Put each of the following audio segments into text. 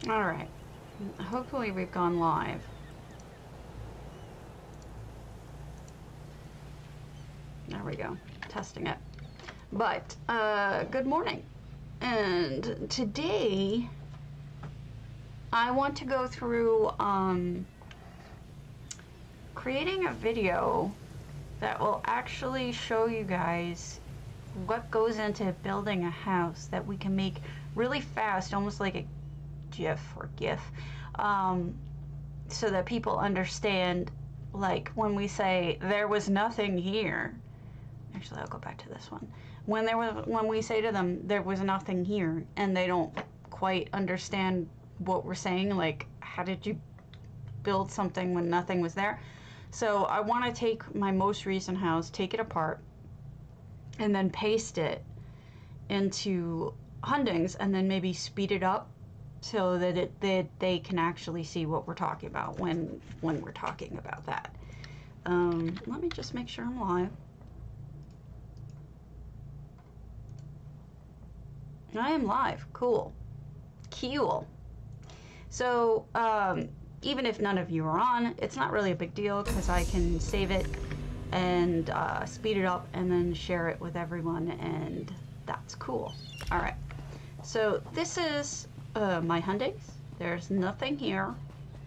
Alright. Hopefully we've gone live. There we go. Testing it. But, good morning. And today, I want to go through, creating a video that will actually show you guys what goes into building a house that we can make really fast, almost like a GIF or GIF, so that people understand, like when we say there was nothing here. Actually, I'll go back to this one. When we say to them there was nothing here, and they don't quite understand what we're saying, like how did you build something when nothing was there? So I want to take my most recent house, take it apart, and then paste it into Hundings, and then maybe speed it up so that they can actually see what we're talking about when we're talking about that. Let me just make sure I'm live. I am live. Cool. Cool. So, even if none of you are on, it's not really a big deal because I can save it and speed it up and then share it with everyone, and that's cool. All right. So this is my Hundings. There's nothing here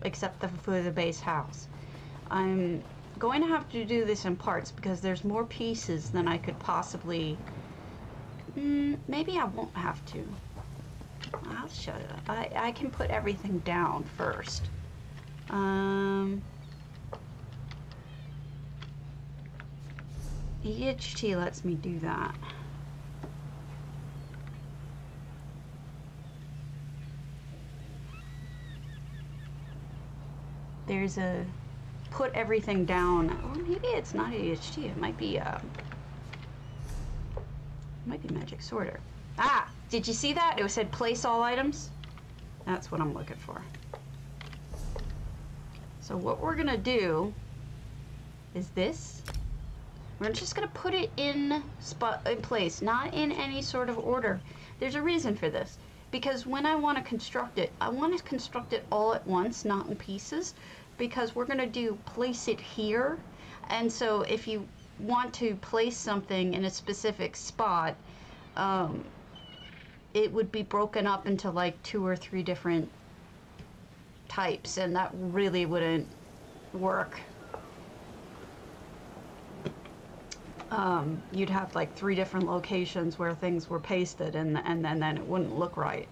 except for the base house. I'm going to have to do this in parts because there's more pieces than I could possibly. Maybe I won't have to. I'll shut it up. I can put everything down first. EHT lets me do that. There's a put everything down. Or maybe it's not EHT. It might be Magic Sorter. Ah! Did you see that? It said place all items. That's what I'm looking for. So what we're gonna do is this. We're just gonna put it in place, not in any sort of order. There's a reason for this. Because when I want to construct it, I want to construct it all at once, not in pieces. Because we're gonna do place it here. And so if you want to place something in a specific spot, it would be broken up into like 2 or 3 different types, and that really wouldn't work. You'd have like 3 different locations where things were pasted, and then it wouldn't look right.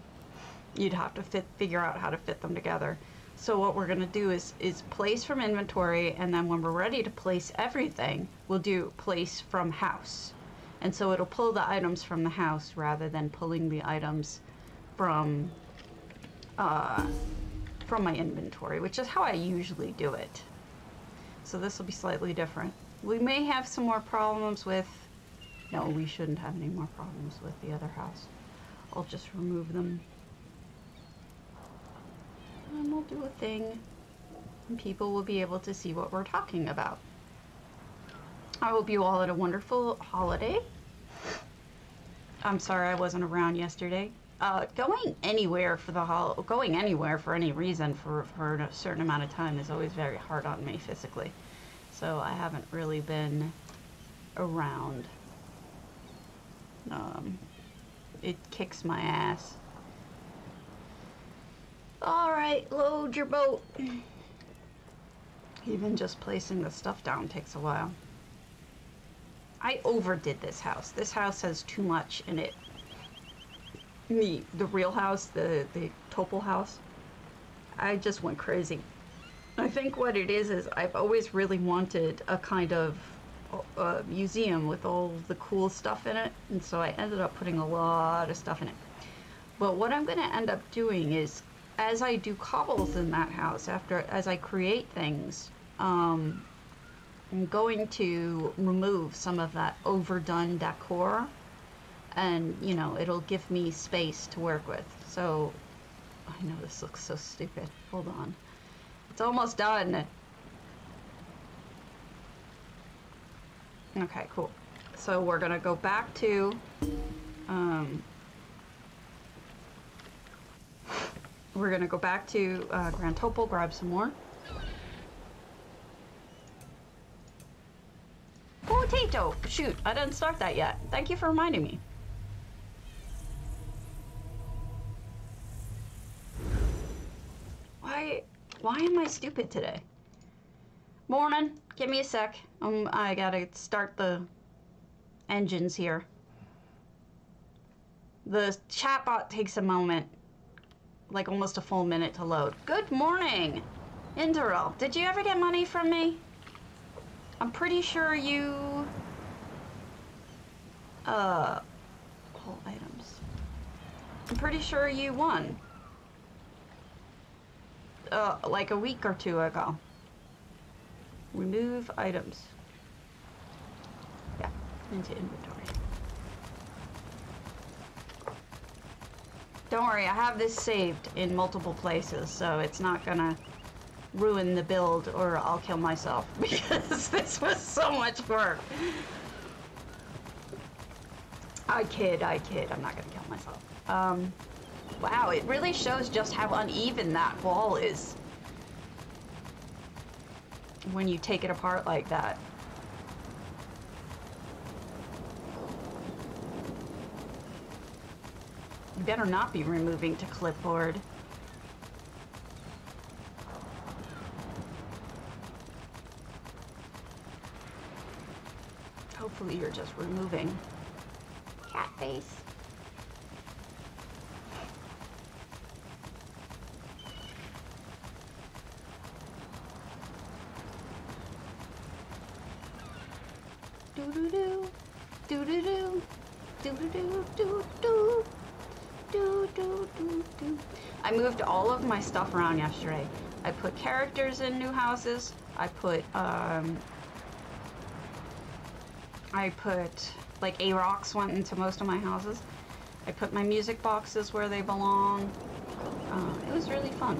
You'd have to figure out how to fit them together. So what we're gonna do is place from inventory, and then when we're ready to place everything, we'll do place from house. And so it'll pull the items from the house rather than pulling the items from my inventory, which is how I usually do it. So this will be slightly different. We may have some more problems with, no, we shouldn't have any more problems with the other house. I'll just remove them. And we'll do a thing, and people will be able to see what we're talking about. I hope you all had a wonderful holiday. I'm sorry I wasn't around yesterday. Going anywhere for any reason for a certain amount of time is always very hard on me physically. So I haven't really been around. It kicks my ass. Alright, load your boat. Even just placing the stuff down takes a while. I overdid this house. This house has too much in it. The real house, the Topol house, I just went crazy. I think what it is I've always really wanted a kind of museum with all the cool stuff in it, and so I ended up putting a lot of stuff in it. But what I'm going to end up doing is, as I do cobbles in that house, as I create things, I'm going to remove some of that overdone decor, and you know, it'll give me space to work with. So I know this looks so stupid. Hold on. It's almost done. Okay, cool. So we're gonna go back to We're gonna go back to Grand Topol, grab some more. Potato! Shoot, I didn't start that yet. Thank you for reminding me. Why am I stupid today? Morning. Give me a sec. I gotta start the engines here. The chatbot takes a moment, like almost a full minute to load. Good morning, Interel. Did you ever get money from me? I'm pretty sure you... All items. I'm pretty sure you won. Like a week or two ago. Remove items. Yeah, into inventory. Don't worry, I have this saved in multiple places, so it's not gonna ruin the build or I'll kill myself because this was so much work. I kid, I'm not gonna kill myself. Wow, it really shows just how uneven that wall is when you take it apart like that. You better not be removing to clipboard. Hopefully you're just removing. Cat face. Do-do-do, do-do-do, do-do-do, do-do. I moved all of my stuff around yesterday. I put characters in new houses. I put like A-Rocks went into most of my houses. I put my music boxes where they belong. It was really fun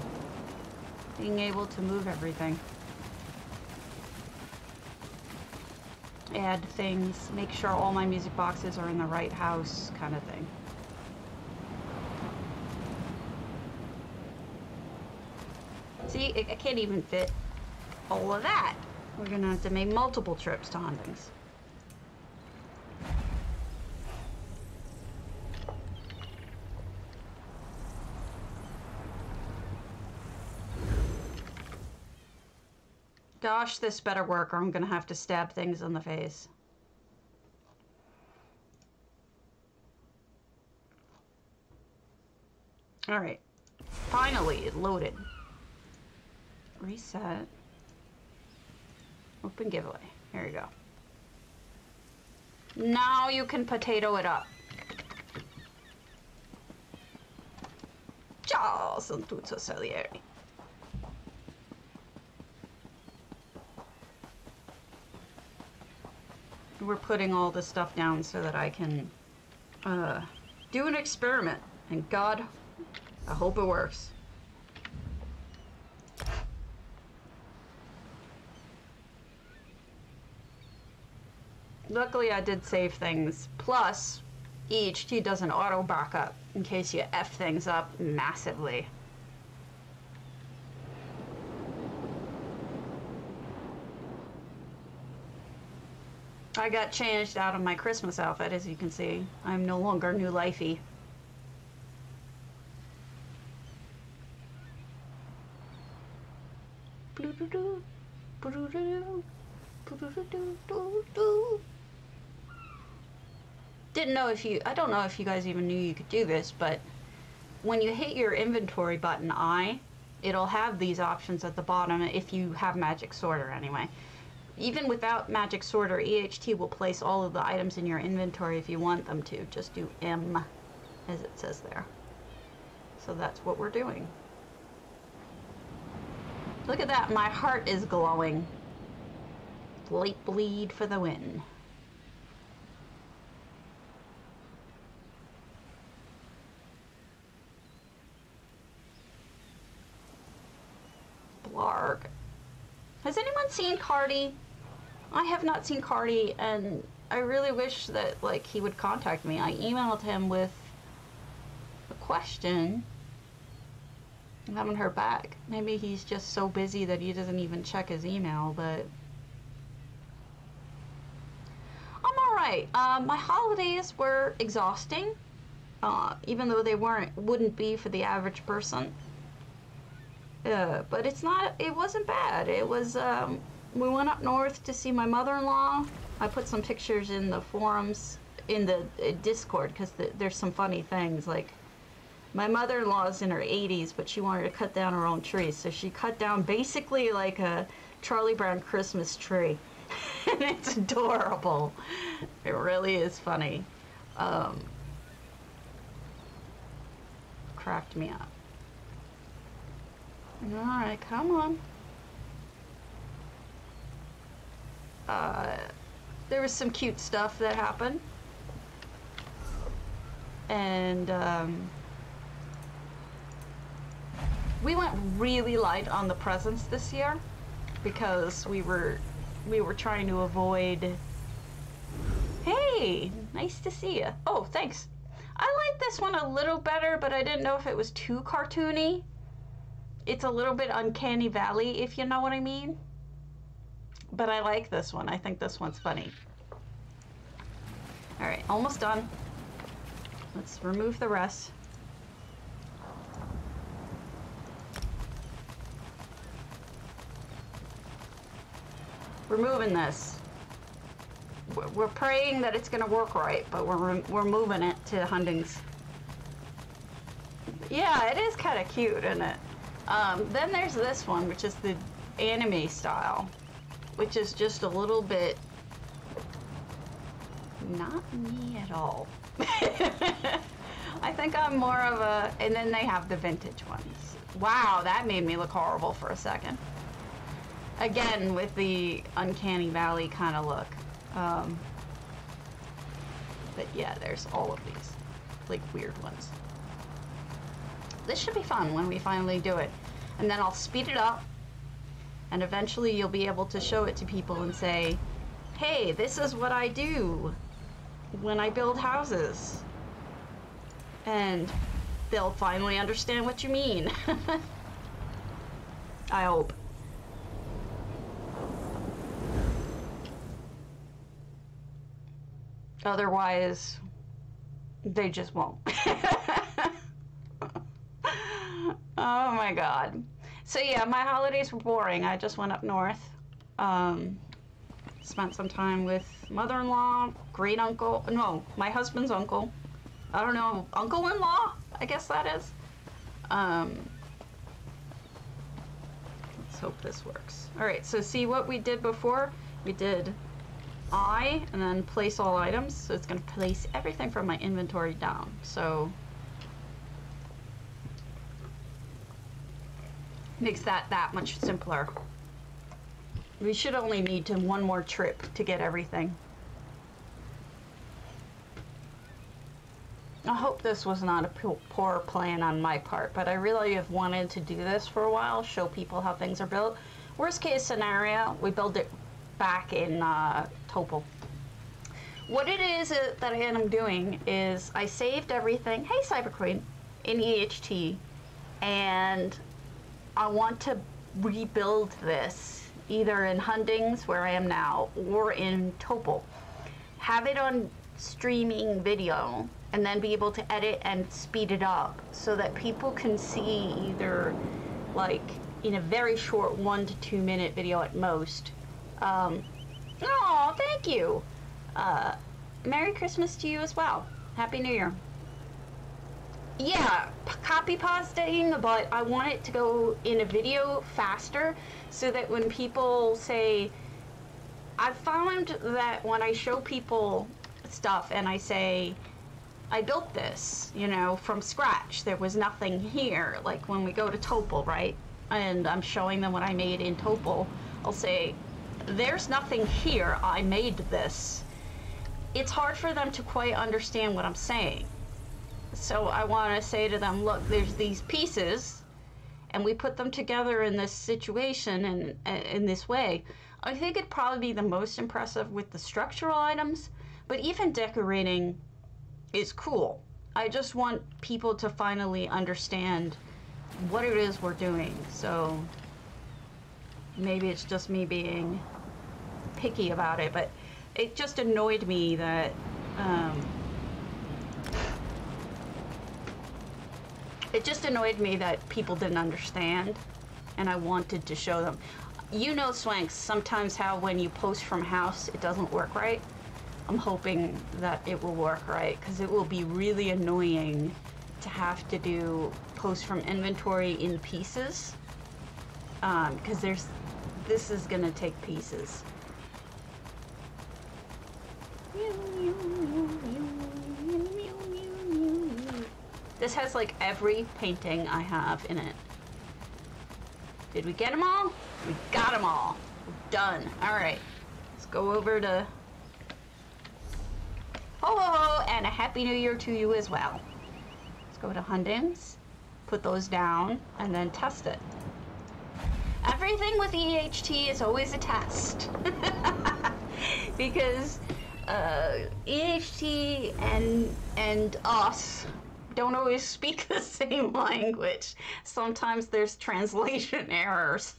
being able to move everything. Add things, make sure all my music boxes are in the right house, kind of thing. See, I can't even fit all of that. We're gonna have to make multiple trips to Huntings. Gosh, this better work or I'm gonna have to stab things in the face. All right, finally it loaded. Reset. Open giveaway. Here you go. Now you can potato it up. Ciao, sono tutto Salieri. We're putting all this stuff down so that I can do an experiment. And God, I hope it works. Luckily, I did save things. Plus, EHT does an auto backup in case you F things up massively. I got changed out of my Christmas outfit, as you can see. I'm no longer New Lifey. Didn't know if you, I don't know if you guys even knew you could do this, but when you hit your inventory button I, it'll have these options at the bottom if you have Magic Sorter anyway. Even without Magic Sorter, EHT will place all of the items in your inventory if you want them to. Just do M, as it says there. So that's what we're doing. Look at that, my heart is glowing. Light bleed for the win. Blarg. Has anyone seen Cardi? I have not seen Cardi, and I really wish that, like, he would contact me. I emailed him with a question, I haven't heard back. Maybe he's just so busy that he doesn't even check his email, but I'm alright. My holidays were exhausting, even though they wouldn't be for the average person. But it wasn't bad. It was, we went up north to see my mother-in-law. I put some pictures in the forums, in the Discord, because there's some funny things, like, my mother-in-law's in her 80s, but she wanted to cut down her own tree, so she cut down basically like a Charlie Brown Christmas tree. And it's adorable. It really is funny. Cracked me up. Alright, come on. There was some cute stuff that happened. And, we went really light on the presents this year because we were trying to avoid. Hey, nice to see you. Oh, thanks. I like this one a little better, but I didn't know if it was too cartoony. It's a little bit Uncanny Valley, if you know what I mean. But I like this one. I think this one's funny. All right, almost done. Let's remove the rest. Removing this. We're praying that it's gonna work right, but we're moving it to Hundings. Yeah, it is kind of cute, isn't it? Then there's this one, which is the anime style, which is just a little bit not me at all. I think I'm more of a, and then they have the vintage ones. Wow, that made me look horrible for a second. Again, with the Uncanny Valley kind of look. But yeah, there's all of these, like, weird ones. This should be fun when we finally do it. And then I'll speed it up, and eventually you'll be able to show it to people and say, hey, this is what I do when I build houses. And they'll finally understand what you mean. I hope. Otherwise, they just won't. Oh my God. So yeah, my holidays were boring. I just went up north. Spent some time with mother-in-law, great uncle, no, my husband's uncle. I don't know, uncle-in-law, I guess that is. Let's hope this works. All right, so see what we did before? We did I, and then place all items. So it's gonna place everything from my inventory down. So makes that much simpler. We should only need one more trip to get everything. I hope this was not a poor plan on my part, but I really have wanted to do this for a while, show people how things are built. Worst case scenario, we build it back in Topol. What it is that I am doing is I saved everything, hey Cyber Queen, in EHT, and I want to rebuild this either in Hundings, where I am now, or in Topol. Have it on streaming video, and then be able to edit and speed it up so that people can see either, like, in a very short 1 to 2 minute video at most. Oh, thank you. Merry Christmas to you as well. Happy New Year. Yeah, copy pasting, but I want it to go in a video faster so that when people say, I've found that when I show people stuff and I say, I built this, you know, from scratch, there was nothing here, like when we go to Topol, right? And I'm showing them what I made in Topol, I'll say, there's nothing here, I made this. It's hard for them to quite understand what I'm saying. So I want to say to them, look, there's these pieces, and we put them together in this situation and in this way. I think it'd probably be the most impressive with the structural items, but even decorating is cool. I just want people to finally understand what it is we're doing. So maybe it's just me being picky about it, but it just annoyed me that people didn't understand, and I wanted to show them. You know, Swanks, sometimes how when you post from house, it doesn't work right. I'm hoping that it will work right, because it will be really annoying to have to do post from inventory in pieces, because this is gonna take pieces. This has like every painting I have in it. Did we get them all? We got them all. We're done. All right. Let's go over to... Ho ho ho, and a Happy New Year to you as well. Let's go to Hundings, put those down, and then test it. Everything with EHT is always a test. Because EHT and us don't always speak the same language. Sometimes there's translation errors.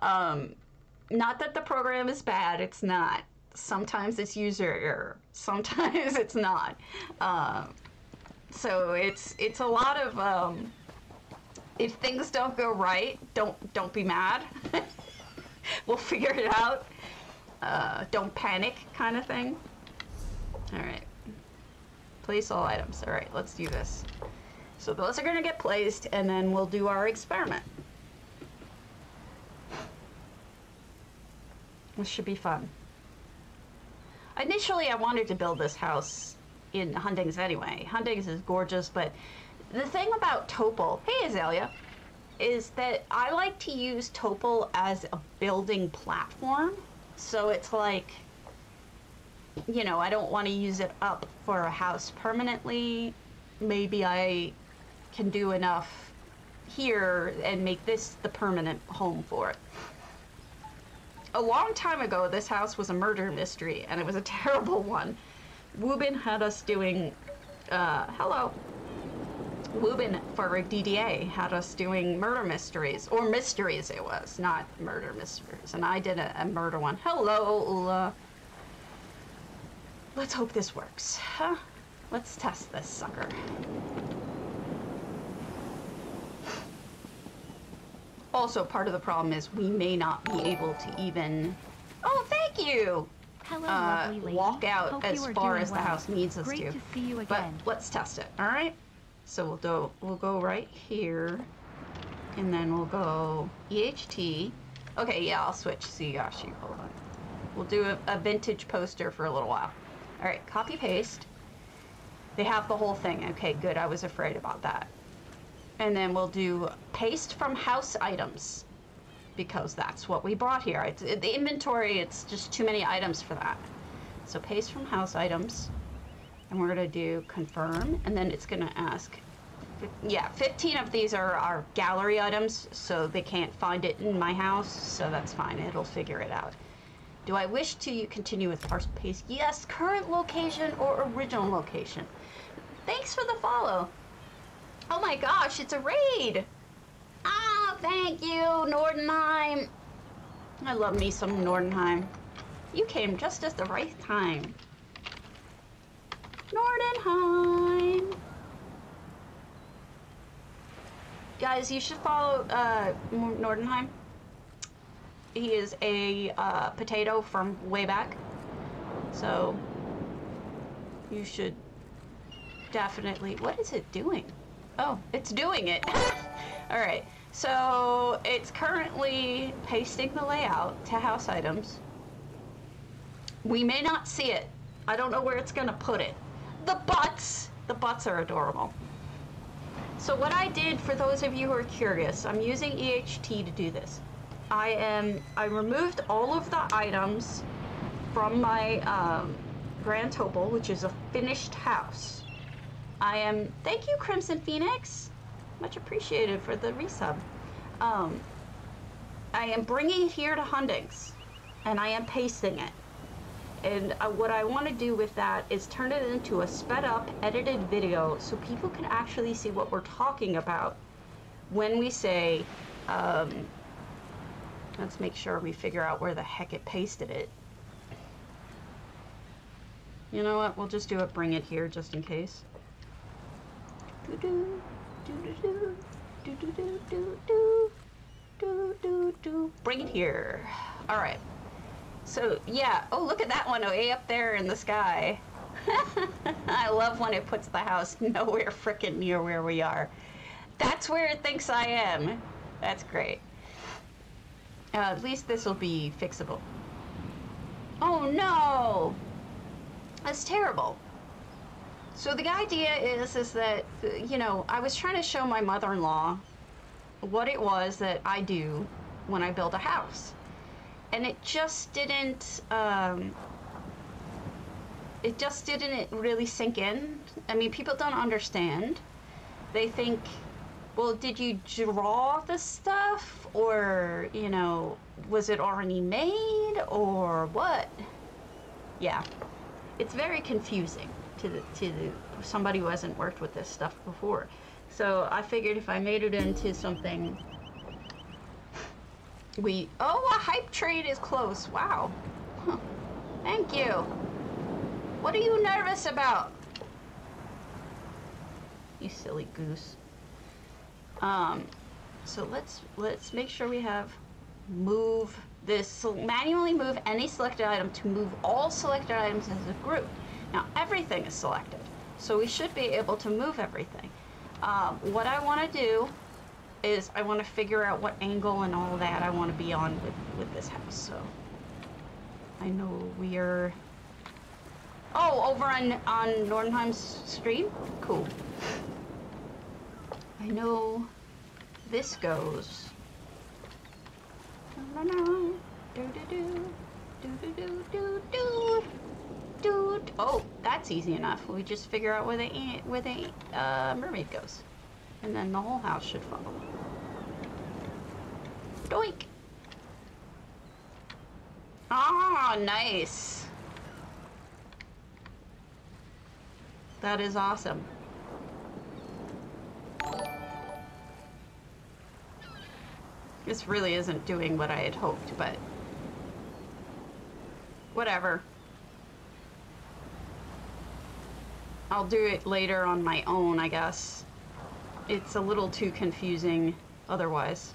Not that the program is bad, it's not. Sometimes it's user error, sometimes it's not. So it's a lot of if things don't go right, don't be mad. We'll figure it out. Don't panic, kind of thing. All right. Place all items. All right, let's do this. So those are going to get placed, and then we'll do our experiment. This should be fun. Initially, I wanted to build this house in Hundings anyway. Hundings is gorgeous, but the thing about Topol, hey Azalea, is that I like to use Topol as a building platform. So it's like, you know, I don't want to use it up for a house permanently. Maybe I can do enough here and make this the permanent home for it. A long time ago, this house was a murder mystery, and it was a terrible one. Woobin had us doing, hello. Woobin for DDA had us doing murder mysteries, or mysteries it was, not murder mysteries, and I did a murder one. Hello, Ula. Let's hope this works. Huh? Let's test this sucker. Also, part of the problem is we may not be able to even... Oh, thank you! Hello, lovely lady. Walk out Hope as far as the house needs us Great to see you But again. let's test it, alright? So we'll go right here, and then we'll go EHT. Okay, yeah, I'll switch Suyashi. Hold on. We'll do a vintage poster for a little while. Alright, copy paste. They have the whole thing. Okay, good. I was afraid about that. And then we'll do paste from house items, because that's what we brought here. The inventory, it's just too many items for that. So paste from house items, and we're gonna do confirm, and then it's gonna ask, yeah, 15 of these are gallery items, so they can't find it in my house, so that's fine, it'll figure it out. Do I wish to continue with parse paste? Yes, current location or original location. Thanks for the follow. Oh my gosh, it's a raid! Ah, thank you, Nordenheim. I love me some Nordenheim. You came just at the right time. Nordenheim. Guys, you should follow Nordenheim. He is a potato from way back. So, you should definitely... What is it doing? Oh, it's doing it. All right, so it's currently pasting the layout to house items. We may not see it. I don't know where it's gonna put it. The butts are adorable. So what I did, for those of you who are curious, I'm using EHT to do this. I removed all of the items from my Grand Topol, which is a finished house. Thank you, Crimson Phoenix. Much appreciated for the resub. I am bringing it here to Hundings, and I am pasting it. And what I want to do with that is turn it into a sped up, edited video so people can actually see what we're talking about when we say, let's make sure we figure out where the heck it pasted it. You know what? We'll just do it, bring it here just in case. Bring it here. All right. So yeah. Oh, look at that one way up there in the sky. I love when it puts the house nowhere frickin' near where we are. That's where it thinks I am. That's great. At least this will be fixable. Oh no! That's terrible. So the idea is that, you know, I was trying to show my mother-in-law what it was that I do when I build a house. And it just didn't really sink in. I mean, people don't understand. They think, well, did you draw the stuff? Or, you know, was it already made? Or what? Yeah. It's very confusing to somebody who hasn't worked with this stuff before. So I figured if I made it into something, oh, a hype trade is close. Wow. Huh. Thank you. What are you nervous about? You silly goose. So let's make sure we have move this, so manually move any selected item to move all selected items as a group. Now everything is selected, so we should be able to move everything. What I want to do is I want to figure out what angle and all that I want to be on with this house. So I know we are, oh, over on Nordenheim's stream? Cool. I know this goes. Oh, that's easy enough. We just figure out where the mermaid goes, and then the whole house should follow. Doink! Ah, nice. That is awesome. This really isn't doing what I had hoped, but whatever. I'll do it later on my own, I guess. It's a little too confusing otherwise.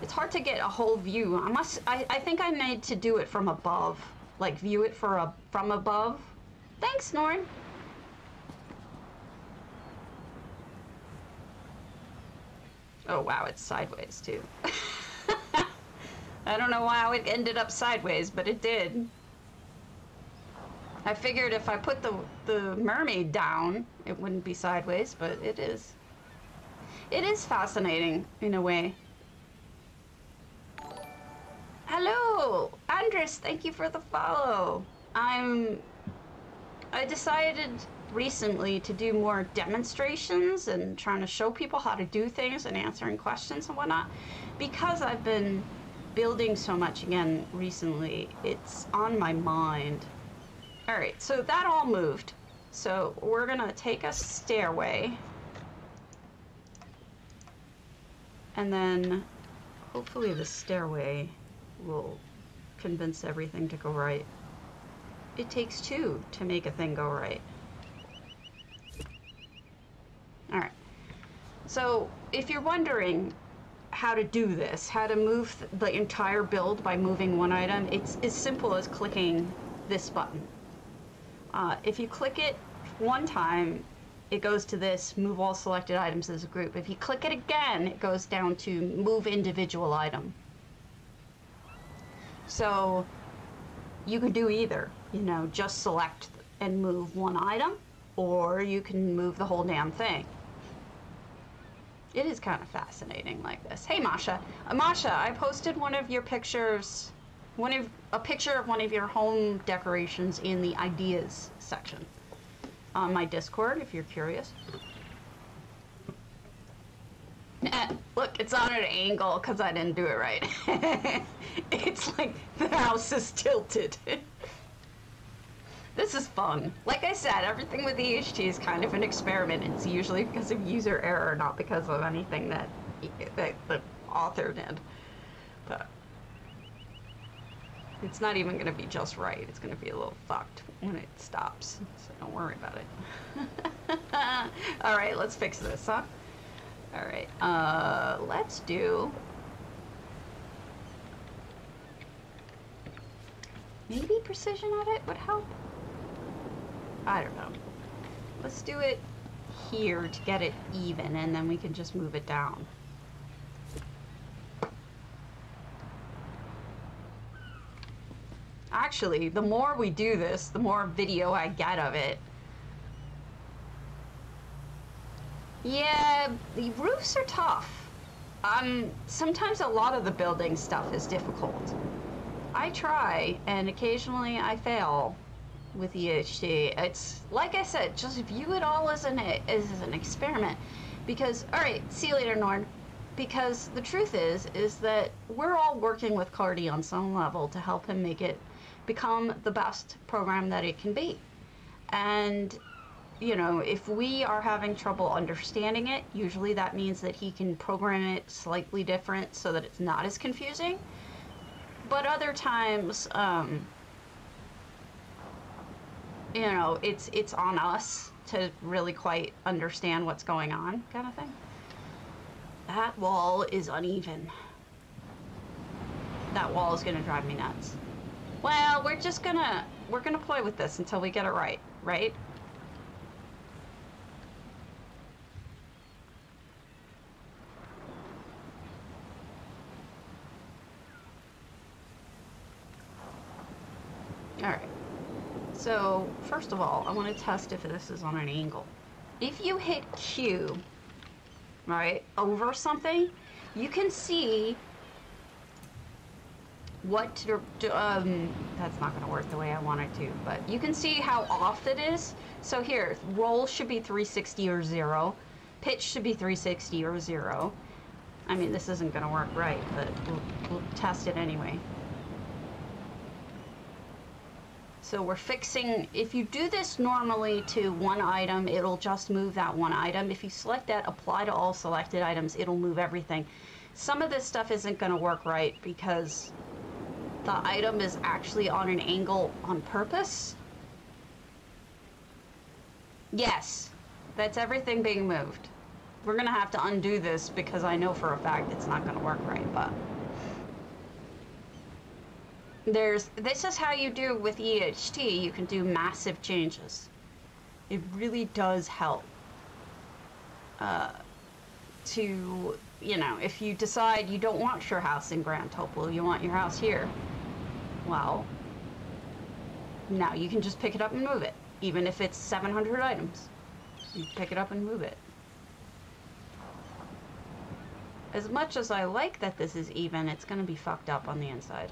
It's hard to get a whole view. I think I need to do it from above. Like view it from above. Thanks, Norn. Oh wow, it's sideways too. I don't know how it ended up sideways, but it did. I figured if I put the mermaid down, it wouldn't be sideways, but it is. It is fascinating in a way. Hello, Andres, thank you for the follow. I decided recently to do more demonstrations and trying to show people how to do things and answering questions and whatnot. Because I've been building so much again recently, it's on my mind. All right, so that all moved. So we're gonna take a stairway, and then hopefully the stairway will convince everything to go right. It takes two to make a thing go right. All right, so if you're wondering how to do this, how to move the entire build by moving one item, it's as simple as clicking this button. If you click it one time, it goes to this, move all selected items as a group. If you click it again, it goes down to move individual item. So you can do either, you know, just select and move one item, or you can move the whole damn thing. It is kind of fascinating like this. Hey, Masha. Masha, I posted one of your pictures, a picture of one of your home decorations in the ideas section on my Discord, if you're curious. Look, it's on an angle because I didn't do it right. It's like the house is tilted. This is fun. Like I said, everything with EHT is kind of an experiment. It's usually because of user error, not because of anything that the author did. But it's not even going to be just right. It's going to be a little fucked when it stops. So don't worry about it. All right, let's fix this, huh? All right, let's do... Maybe precision edit would help? I don't know. Let's do it here to get it even, and then we can just move it down. Actually, the more we do this, the more video I get of it. Yeah, the roofs are tough. Sometimes a lot of the building stuff is difficult. I try, and occasionally I fail with EHT. It's, like I said, just view it all as an experiment. Because, alright, see you later, Norn. Because the truth is that we're all working with Cardi on some level to help him make it become the best program that it can be. And, you know, if we are having trouble understanding it, usually that means that he can program it slightly different so that it's not as confusing. But other times, you know, it's on us to really quite understand what's going on, kind of thing. That wall is uneven. That wall is gonna drive me nuts. Well, we're gonna play with this until we get it right, right? Alright, so first of all, I want to test if this is on an angle. If you hit Q, right, over something, you can see what to, that's not going to work the way I want it to, but you can see how off it is. So here, roll should be 360 or 0, pitch should be 360 or 0. I mean, this isn't going to work right, but we'll test it anyway. So we're fixing, if you do this normally to one item, it'll just move that one item. If you select that, apply to all selected items, it'll move everything. Some of this stuff isn't going to work right because the item is actually on an angle on purpose. Yes, that's everything being moved. We're going to have to undo this because I know for a fact it's not going to work right, but... this is how you do with EHT. You can do massive changes. It really does help to, you know, if you decide you don't want your house in Grand Topol, you want your house here, well, now you can just pick it up and move it. Even if it's 700 items, you pick it up and move it. As much as I like that this is even, it's going to be fucked up on the inside.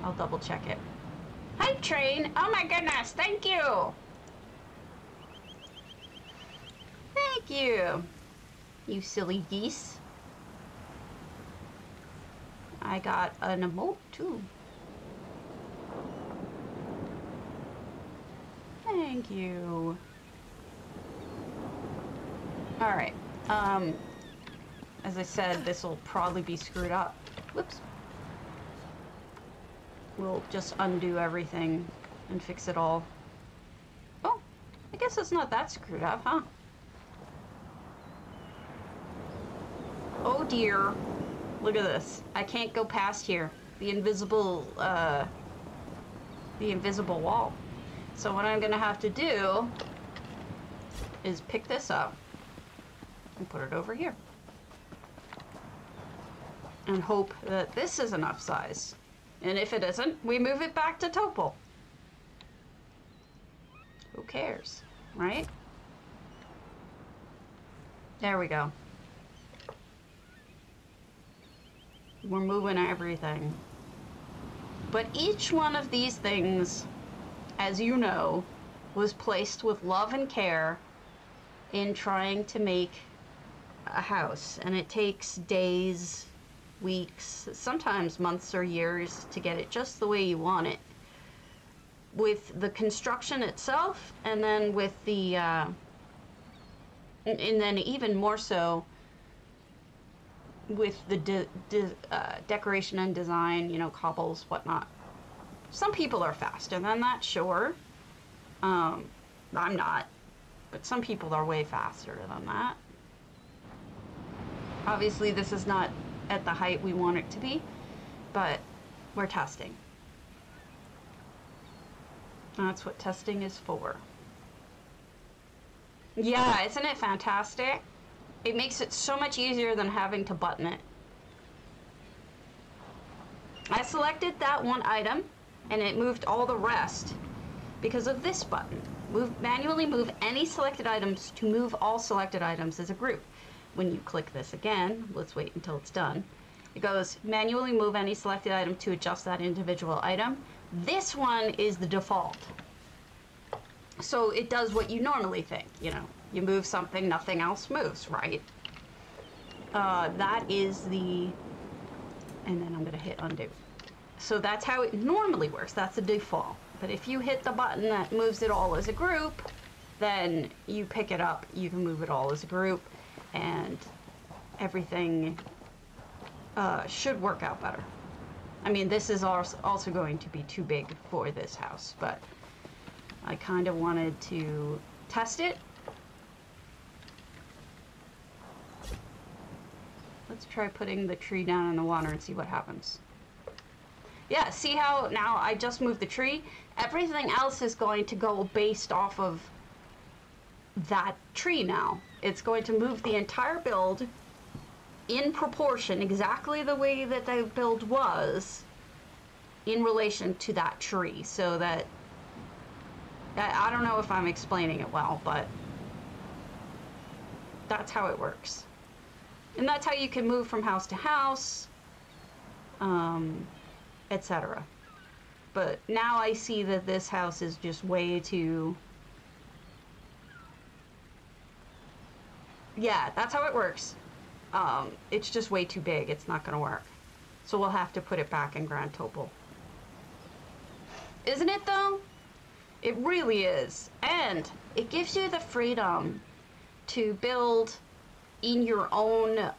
I'll double check it. Hi, train. Oh my goodness. Thank you. Thank you. You silly geese. I got an emote too. Thank you. All right. As I said, this will probably be screwed up. Whoops. We'll just undo everything and fix it all. Oh, I guess it's not that screwed up, huh? Oh dear. Look at this. I can't go past here. The invisible wall. So what I'm gonna have to do is pick this up and put it over here. And hope that this is enough size. And if it isn't, we move it back to Topol. Who cares, right? There we go. We're moving everything. But each one of these things, as you know, was placed with love and care in trying to make a house. And it takes days, weeks, sometimes months or years to get it just the way you want it. with the construction itself, and then with the, and then even more so with the decoration and design, you know, cobbles, whatnot. Some people are faster than that, sure. I'm not, but some people are way faster than that. Obviously, this is not at the height we want it to be, but we're testing. That's what testing is for. Yeah, isn't it fantastic? It makes it so much easier than having to button it. I selected that one item, and it moved all the rest because of this button. Manually move any selected items to move all selected items as a group. When you click this again, let's wait until it's done. It goes, manually move any selected item to adjust that individual item. This one is the default. So it does what you normally think, you know. You move something, nothing else moves, right? That is the, and then I'm gonna hit undo. So that's how it normally works, that's the default. But if you hit the button that moves it all as a group, then you pick it up, you can move it all as a group, and everything should work out better. I mean, this is also going to be too big for this house, but I kind of wanted to test it. Let's try putting the tree down in the water and see what happens. Yeah, see how now I just moved the tree? Everything else is going to go based off of that tree now. It's going to move the entire build in proportion, exactly the way that the build was in relation to that tree, so that, I don't know if I'm explaining it well, but that's how it works. And that's how you can move from house to house, etc. But now I see that this house is just way too... Yeah, that's how it works. It's just way too big. It's not going to work. So we'll have to put it back in Grand Topol. Isn't it, though? It really is. And it gives you the freedom to build in your own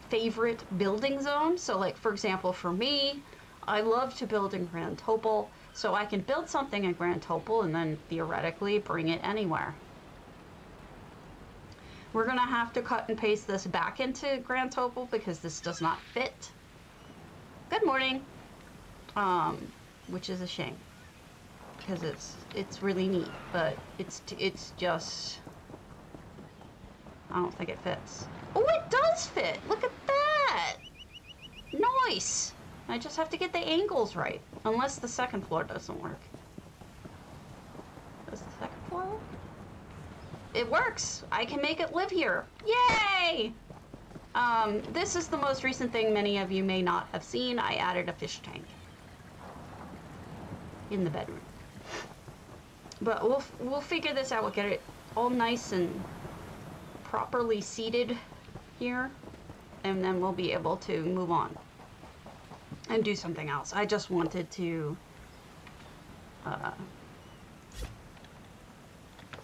favorite building zone. So, like, for example, for me, I love to build in Grand Topol. So I can build something in Grand Topol and then theoretically bring it anywhere. We're gonna have to cut and paste this back into Grand Topol because this does not fit. Good morning. Which is a shame because it's really neat, but it's just, I don't think it fits. Oh, it does fit. Look at that. Nice. I just have to get the angles right, unless the second floor doesn't work. Does the second floor work? It works. I can make it live here. Yay! This is the most recent thing many of you may not have seen. I added a fish tank in the bedroom. But we'll figure this out. We'll get it all nice and properly seated here, and then we'll be able to move on and do something else. I just wanted to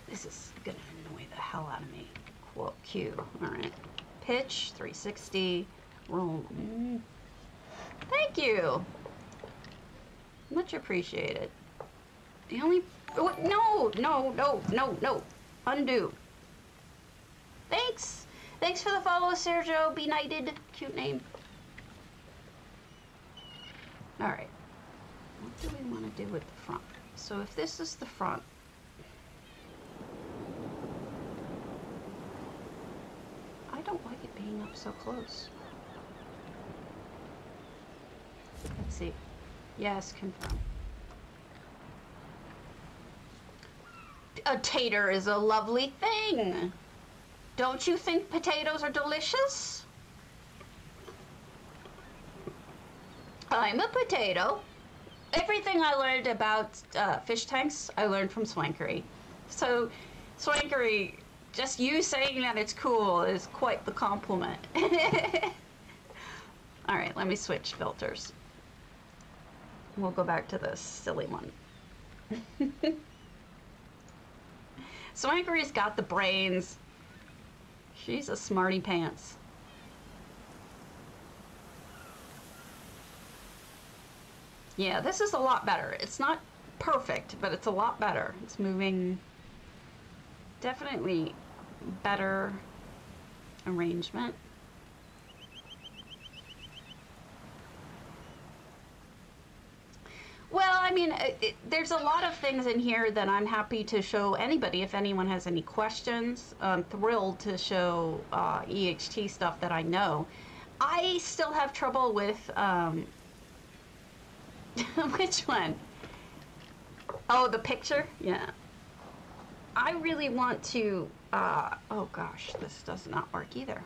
this is gonna annoy the hell out of me. Quote Q. Alright. Pitch 360. Roll. Thank you. Much appreciated. The only, oh, no. Undo. Thanks. Thanks for the follow, Sergio. Be knighted. Cute name. Alright. What do we want to do with the front? So if this is the front, I don't like it being up so close. Let's see. Yes, confirm. A tater is a lovely thing. Don't you think potatoes are delicious? I'm a potato. Everything I learned about fish tanks, I learned from Swankery. So, Swankery, just you saying that it's cool is quite the compliment. Alright, let me switch filters. We'll go back to this silly one. Swankery's got the brains. She's a smarty pants. Yeah, this is a lot better. It's not perfect, but it's a lot better. It's moving definitely better arrangement. Well, I mean, there's a lot of things in here that I'm happy to show anybody if anyone has any questions. I'm thrilled to show EHT stuff that I know. I still have trouble with, which one? Oh, the picture? Yeah. I really want to, oh gosh, this does not work either.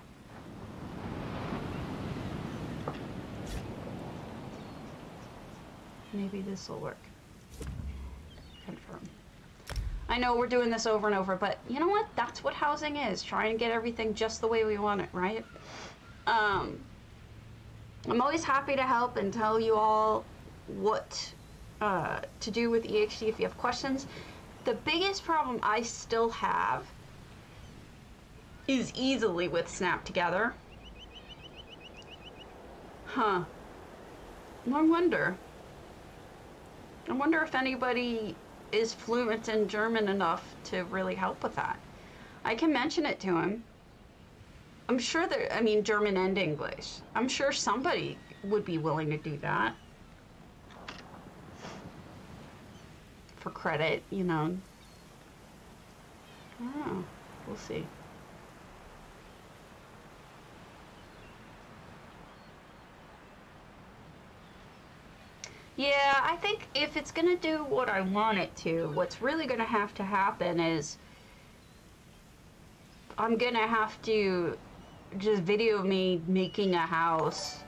Maybe this will work. Confirm. I know we're doing this over and over, but you know what? That's what housing is. Trying to get everything just the way we want it, right? I'm always happy to help and tell you all what to do with EHT if you have questions. The biggest problem I still have is easily with Snap Together. Huh. I wonder if anybody is fluent in German enough to really help with that. I can mention it to him. I'm sure that, I mean, German and English. I'm sure somebody would be willing to do that. For credit, you know. I don't know. We'll see. Yeah, I think if it's gonna do what I want it to, what's really gonna have to happen is I'm gonna have to just video me making a house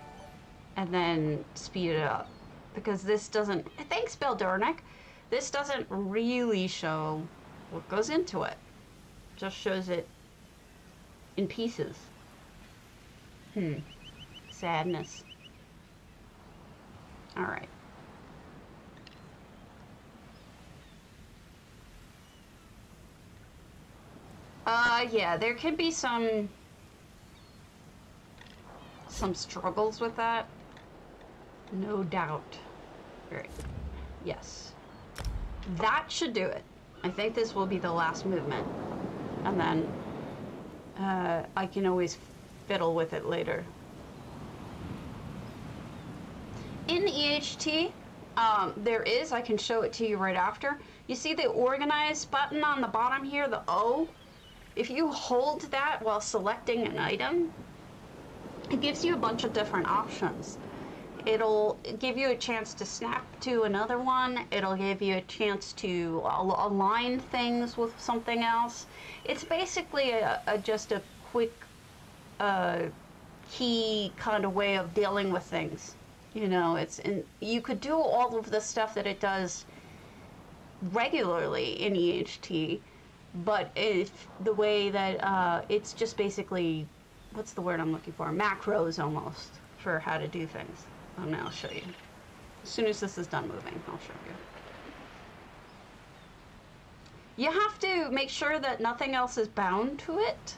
and then speed it up. Because this doesn't, thanks Bill Durnick, this doesn't really show what goes into it. Just shows it in pieces. Sadness. All right. Yeah, there could be some struggles with that. No doubt. Right. Yes. That should do it. I think this will be the last movement. And then I can always fiddle with it later. In EHT, there is, I can show it to you right after. You see the organize button on the bottom here, the O? If you hold that while selecting an item, it gives you a bunch of different options. It'll give you a chance to snap to another one. It'll give you a chance to align things with something else. It's basically just a quick key kind of way of dealing with things. You know, you could do all of the stuff that it does regularly in EHT, but if the way that it's just basically, what's the word I'm looking for? Macros almost for how to do things. I'll show you. As soon as this is done moving, I'll show you. You have to make sure that nothing else is bound to it.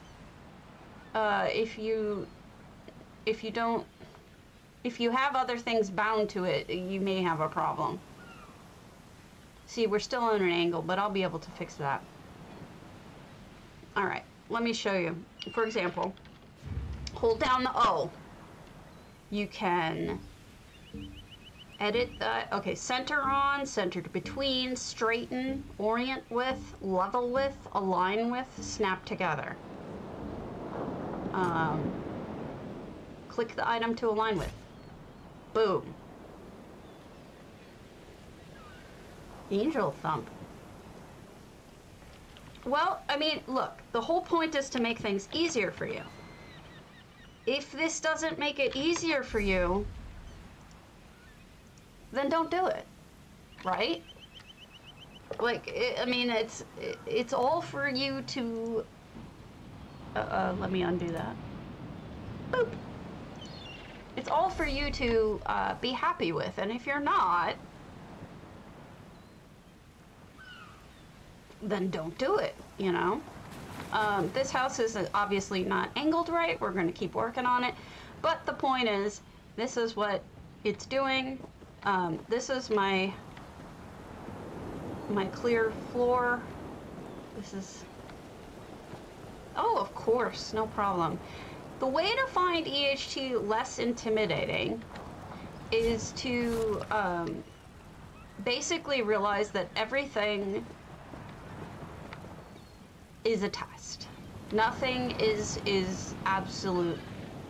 If you have other things bound to it, you may have a problem. See, we're still on an angle, but I'll be able to fix that. All right, let me show you. For example, hold down the O. You can edit that. Okay, center on, center to between, straighten, orient with, level with, align with, snap together. Click the item to align with. Boom. Angel thump. Well, I mean, look, the whole point is to make things easier for you. If this doesn't make it easier for you, then don't do it, right? Like, I mean, it's all for you to, let me undo that. Boop. It's all for you to be happy with, and if you're not, then don't do it, you know? This house is obviously not angled right. We're going to keep working on it. But the point is, this is what it's doing. This is my clear floor. This is... Oh, of course, no problem. The way to find EHT less intimidating is to basically realize that everything is a test. Nothing is absolute,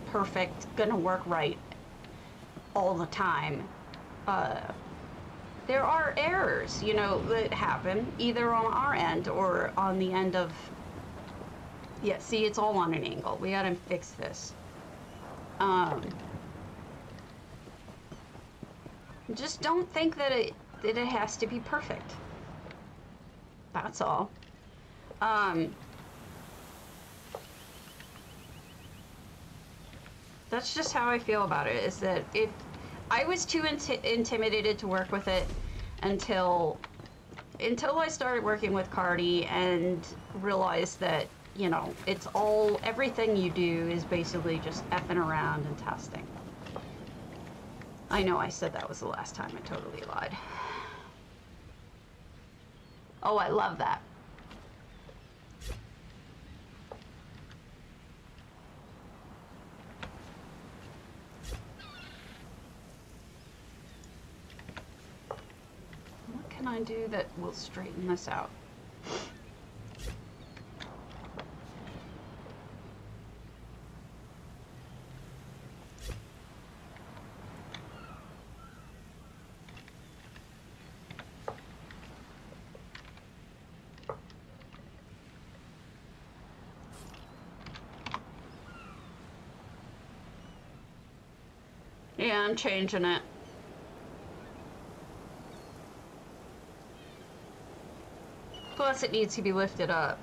perfect, gonna work right all the time. There are errors, you know, that happen either on our end or on the end of... Yeah, see, it's all on an angle. We gotta fix this. Just don't think that it has to be perfect. That's all. That's just how I feel about it, is that if I was too intimidated to work with it until I started working with Cardi and realized that, you know, it's all, everything you do is basically just effing around and testing. I know I said that was the last time. I totally lied. Oh, I love that. What can I do that will straighten this out? Yeah, I'm changing it. Plus, it needs to be lifted up.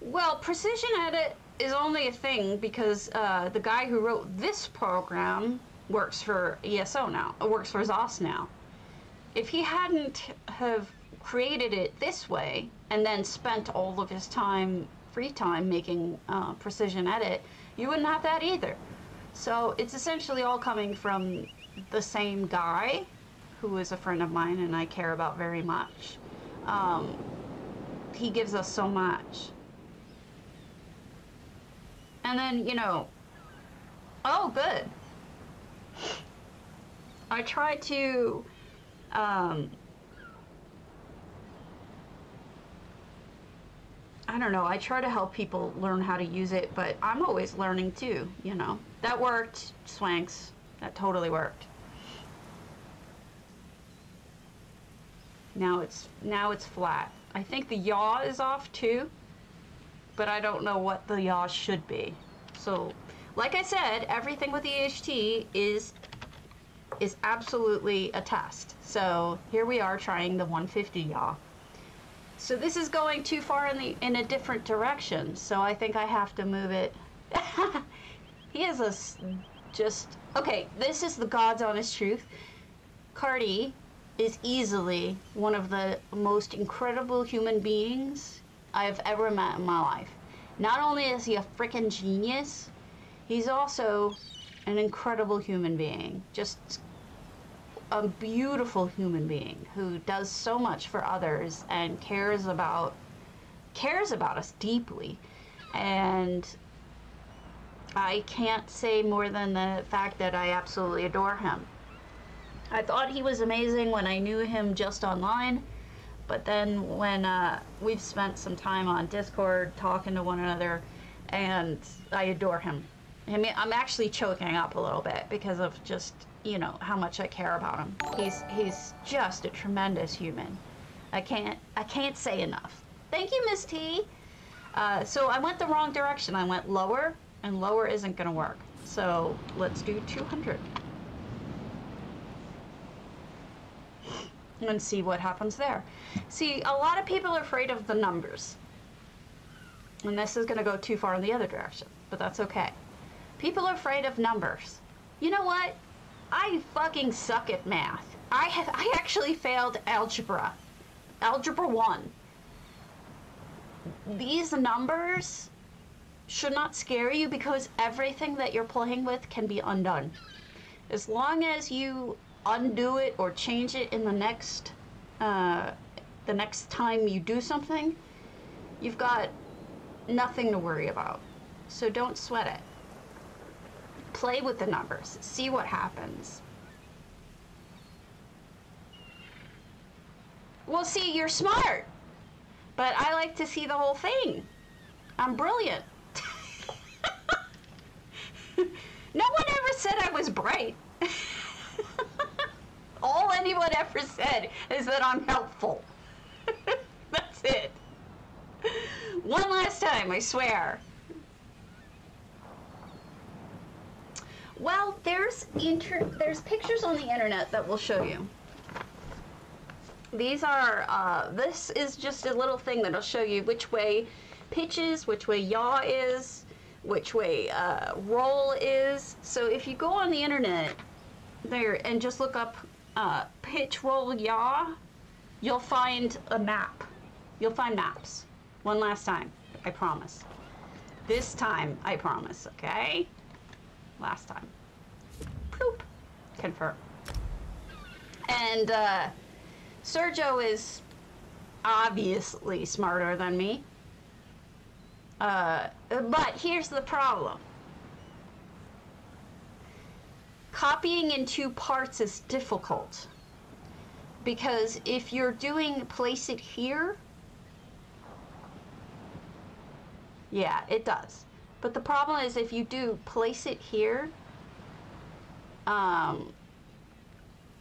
Well, Precision Edit is only a thing because the guy who wrote this program works for ESO now, works for ZOS now. If he hadn't have created it this way and then spent all of his time, free time, making Precision Edit, you wouldn't have that either. So it's essentially all coming from the same guy, who is a friend of mine and I care about very much. He gives us so much. And then, you know, oh, good. I try to, I don't know, I try to help people learn how to use it, but I'm always learning too, you know. That worked, Swanks. That totally worked. Now it's flat. I think the yaw is off too, but I don't know what the yaw should be. So, like I said, everything with EHT is absolutely a test. So here we are trying the 150 yaw. So this is going too far in a different direction. So I think I have to move it. He is okay, this is the God's honest truth. Cardi is easily one of the most incredible human beings I've ever met in my life. Not only is he a freaking genius, he's also an incredible human being. Just a beautiful human being who does so much for others and cares about us deeply. And I can't say more than the fact that I absolutely adore him. I thought he was amazing when I knew him just online, but then when we've spent some time on Discord talking to one another, and I adore him. I mean, I'm actually choking up a little bit because of just, you know, how much I care about him. He's just a tremendous human. I can't say enough. Thank you, Miss T. So I went the wrong direction. I went lower, and lower isn't gonna work. So let's do 200. And see what happens there. See, a lot of people are afraid of the numbers. And this is gonna go too far in the other direction, but that's okay. People are afraid of numbers. You know what? I fucking suck at math. I actually failed algebra. Algebra 1. These numbers should not scare you because everything that you're playing with can be undone. As long as you undo it or change it in the next time you do something, you've got nothing to worry about. So don't sweat it. Play with the numbers. See what happens. Well, see, you're smart. But I like to see the whole thing. I'm brilliant. No one ever said I was bright. All anyone ever said is that I'm helpful. That's it. One last time, I swear. Well, there's pictures on the internet that will show you. These are, this is just a little thing that'll show you which way pitch is, which way yaw is, which way roll is. So if you go on the internet there and just look up pitch, roll, yaw, you'll find a map. You'll find maps. One last time, I promise. This time, I promise, okay? Last time. Poop. Confirm. And Sergio is obviously smarter than me. But here's the problem. Copying in two parts is difficult. Because if you're doing place it here, yeah, it does. But the problem is if you do place it here,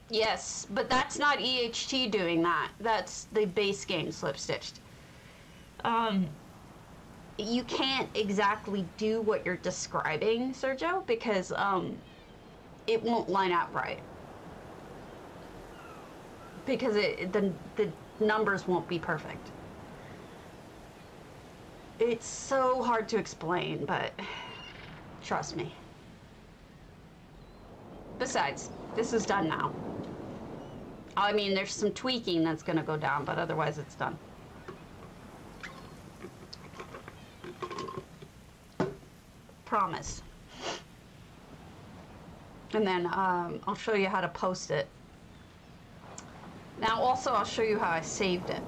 yes, but that's not EHT doing that. That's the base game slip stitched. You can't exactly do what you're describing, Sergio, because it won't line up right. Because the numbers won't be perfect. It's so hard to explain, but trust me. Besides, this is done now. I mean, there's some tweaking that's gonna go down, but otherwise it's done. Promise. And then I'll show you how to post it. Now also I'll show you how I saved it,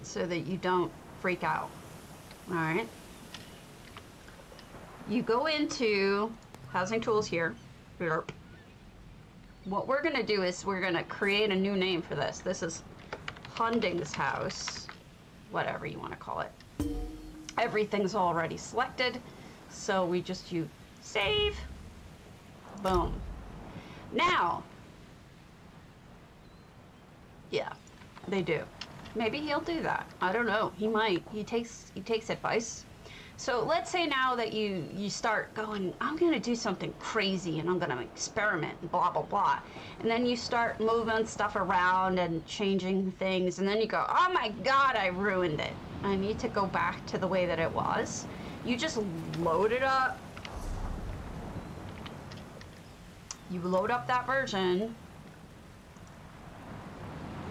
so that you don't freak out. All right. You go into housing tools here. What we're gonna do is we're gonna create a new name for this. This is Hunding's house, whatever you wanna call it. Everything's already selected, so we just use save, boom. Now, yeah, they do. Maybe he'll do that. I don't know. He might. He takes advice. So let's say now that you start going, I'm gonna do something crazy and I'm gonna experiment and blah blah blah, and then you start moving stuff around and changing things, and then you go, oh my god, I ruined it. I need to go back to the way that it was. You just load it up. You load up that version,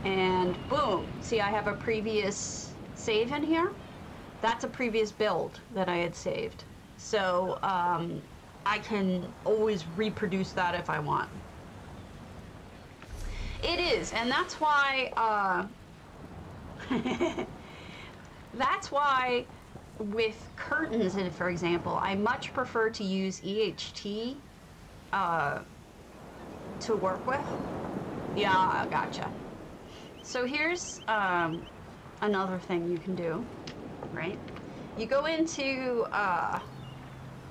and boom. See, I have a previous save in here. That's a previous build that I had saved. So I can always reproduce that if I want. It is, and that's why that's why with curtains, for example, I much prefer to use EHT to work with. Yeah, gotcha. So here's another thing you can do, right? You go into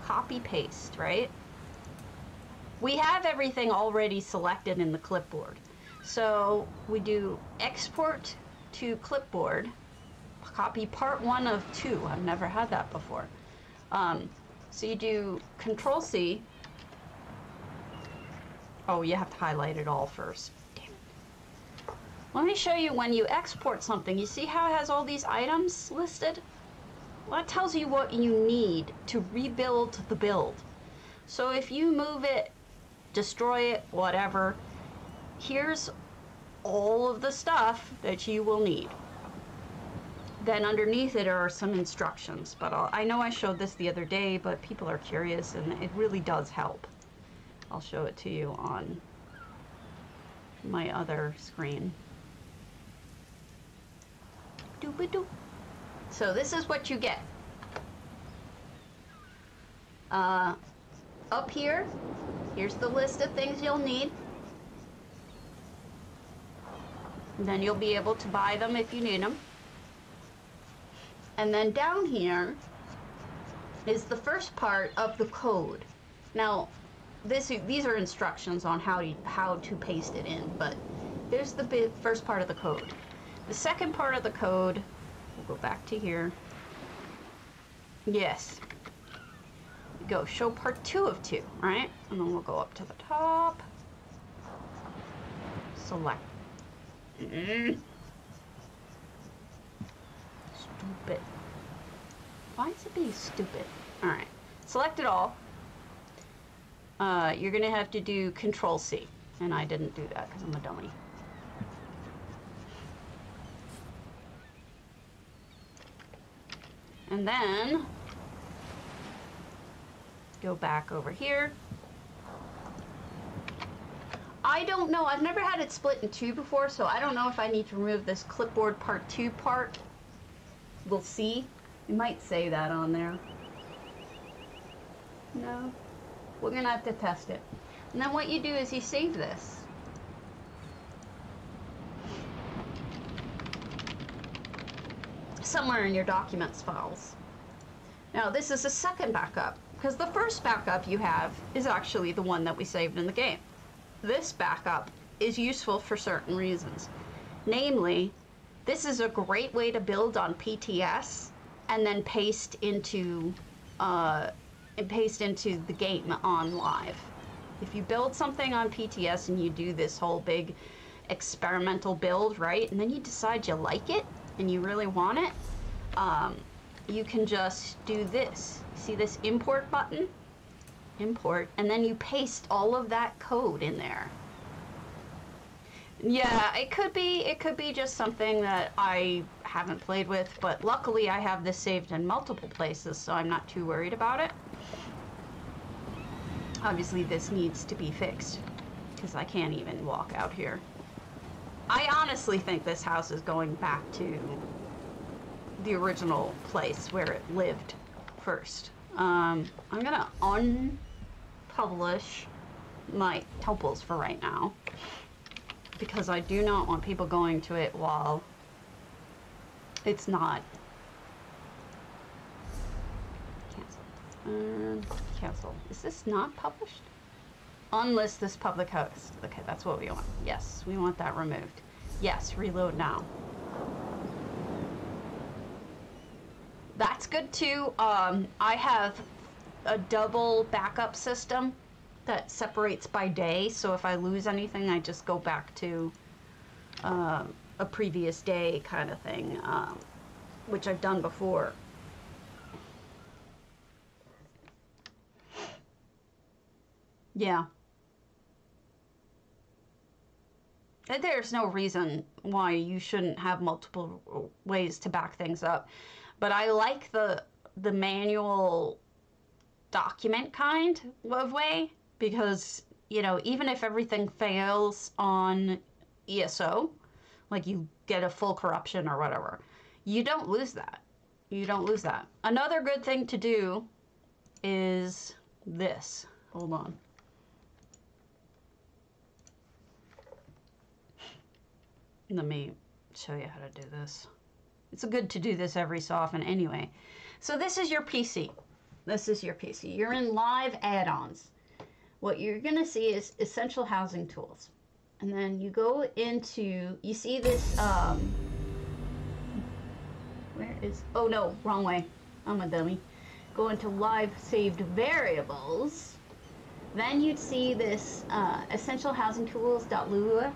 copy paste, right? We have everything already selected in the clipboard. So we do export to clipboard, copy part 1 of 2. I've never had that before. So you do Control C. Oh, you have to highlight it all first. Damn it. Let me show you when you export something. You see how it has all these items listed? Well, that tells you what you need to rebuild the build. So if you move it, destroy it, whatever, here's all of the stuff that you will need. Then underneath it are some instructions, but I know I showed this the other day, but people are curious and it really does help. I'll show it to you on my other screen. Doop-a-doop. So this is what you get. Up here, here's the list of things you'll need. And then you'll be able to buy them if you need them. And then down here is the first part of the code. Now, these are instructions on how to paste it in, but there's the first part of the code. The second part of the code, we'll go back to here. Yes. Go show part 2 of 2, right? And then we'll go up to the top. Select. Stupid. Why is it being stupid? Alright. Select it all. You're gonna have to do Control-C. And I didn't do that because I'm a dummy. And then go back over here. I don't know, I've never had it split in 2 before, so I don't know if I need to remove this clipboard part 2 part. We'll see. It might say that on there. No. We're gonna have to test it. And then what you do is you save this. Somewhere in your documents files. Now this is a second backup, because the first backup you have is actually the one that we saved in the game. This backup is useful for certain reasons. Namely, this is a great way to build on PTS and then paste into the game on live. If you build something on PTS and you do this whole big experimental build, right, and then you decide you like it and you really want it, you can just do this. See this import button? Import, and then you paste all of that code in there. Yeah, it could be just something that I haven't played with, but luckily I have this saved in multiple places, so I'm not too worried about it. Obviously this needs to be fixed, because I can't even walk out here. I honestly think this house is going back to the original place where it lived first. I'm gonna unpublish my topals for right now, because I do not want people going to it while it's not. Cancel. Cancel. Is this not published? Unlist this public host. Okay, that's what we want. Yes, we want that removed. Yes, reload now. That's good too. I have a double backup system that separates by day, so if I lose anything, I just go back to a previous day kind of thing, which I've done before. Yeah. There's no reason why you shouldn't have multiple ways to back things up. But I like the manual document kind of way, because, you know, even if everything fails on ESO, like you get a full corruption or whatever, you don't lose that. You don't lose that. Another good thing to do is this. Hold on. Let me show you how to do this. It's good to do this every so often anyway. So this is your PC. This is your PC. You're in live add-ons. What you're gonna see is essential housing tools. And then you go into, you see this, where is, oh no, wrong way. I'm a dummy. Go into live saved variables. Then you'd see this essential housing tools.lua.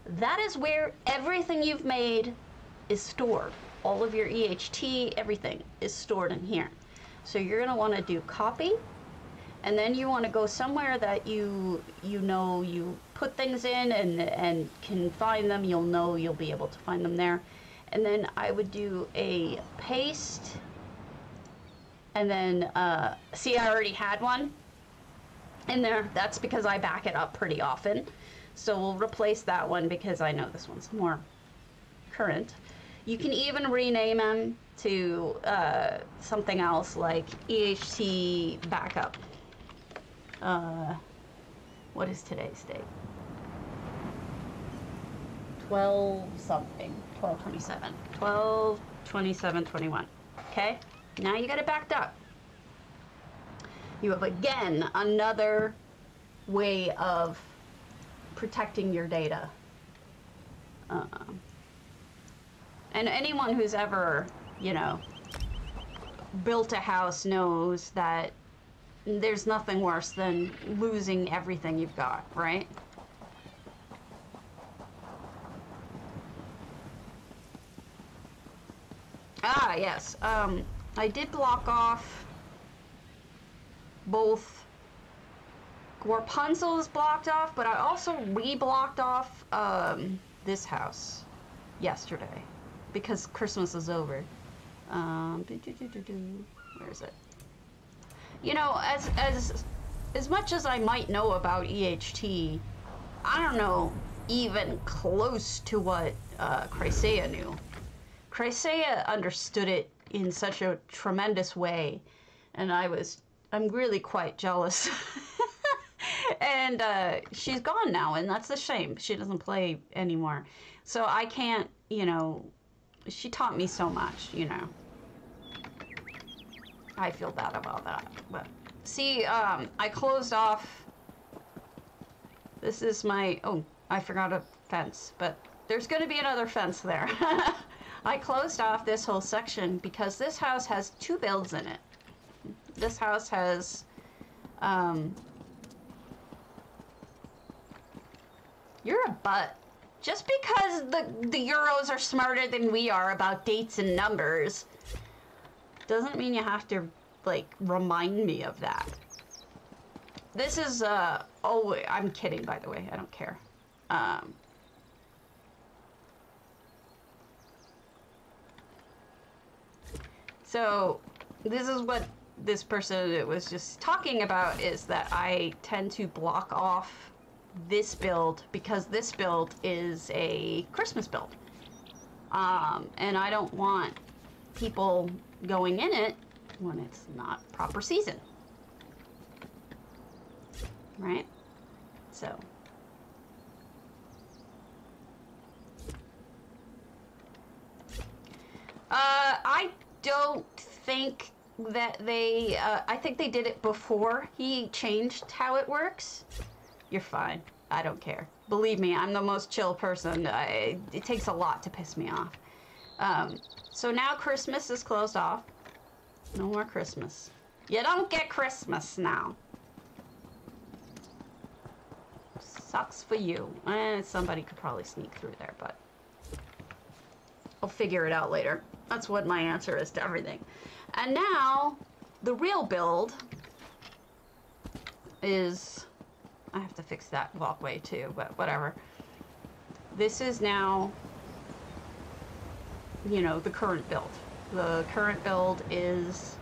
That is where everything you've made is stored. All of your EHT, everything is stored in here. So you're gonna wanna do copy, And then you want to go somewhere that you know you put things in and can find them. You'll know you'll be able to find them there. And then I would do a paste. And then, see, I already had one in there. That's because I back it up pretty often. So we'll replace that one because I know this one's more current. You can even rename them to something else like EHT backup. What is today's date? 12 something, 12/27, 12/27/21. Okay, now you got it backed up. You have again another way of protecting your data. And anyone who's ever, you know, built a house knows that there's nothing worse than losing everything you've got, right? Ah, yes. I did block off both. Rapunzel is blocked off, but I also re-blocked off this house yesterday because Christmas is over. Where is it? You know, as much as I might know about EHT, I don't know even close to what Chrysaea knew. Chrysaea understood it in such a tremendous way, and I'm really quite jealous. And she's gone now, and that's a shame. She doesn't play anymore. So I can't, you know, she taught me so much, you know. I feel bad about that. But see, I closed off. This is my, oh, I forgot a fence, but there's going to be another fence there. I closed off this whole section because this house has 2 builds in it. This house has, you're a butt. Just because the Euros are smarter than we are about dates and numbers doesn't mean you have to, like, remind me of that. This is, oh, I'm kidding, by the way. I don't care. So, this is what this person was just talking about, is that I tend to block off this build because this build is a Christmas build. And I don't want people going in it when it's not proper season. Right? So. I don't think that they, I think they did it before he changed how it works. You're fine. I don't care. Believe me, I'm the most chill person. It takes a lot to piss me off. So now Christmas is closed off. No more Christmas. You don't get Christmas now. Sucks for you. Somebody could probably sneak through there, but I'll figure it out later. That's what my answer is to everything. And now, the real build is... I have to fix that walkway too, but whatever. This is now, you know, the current build. The current build is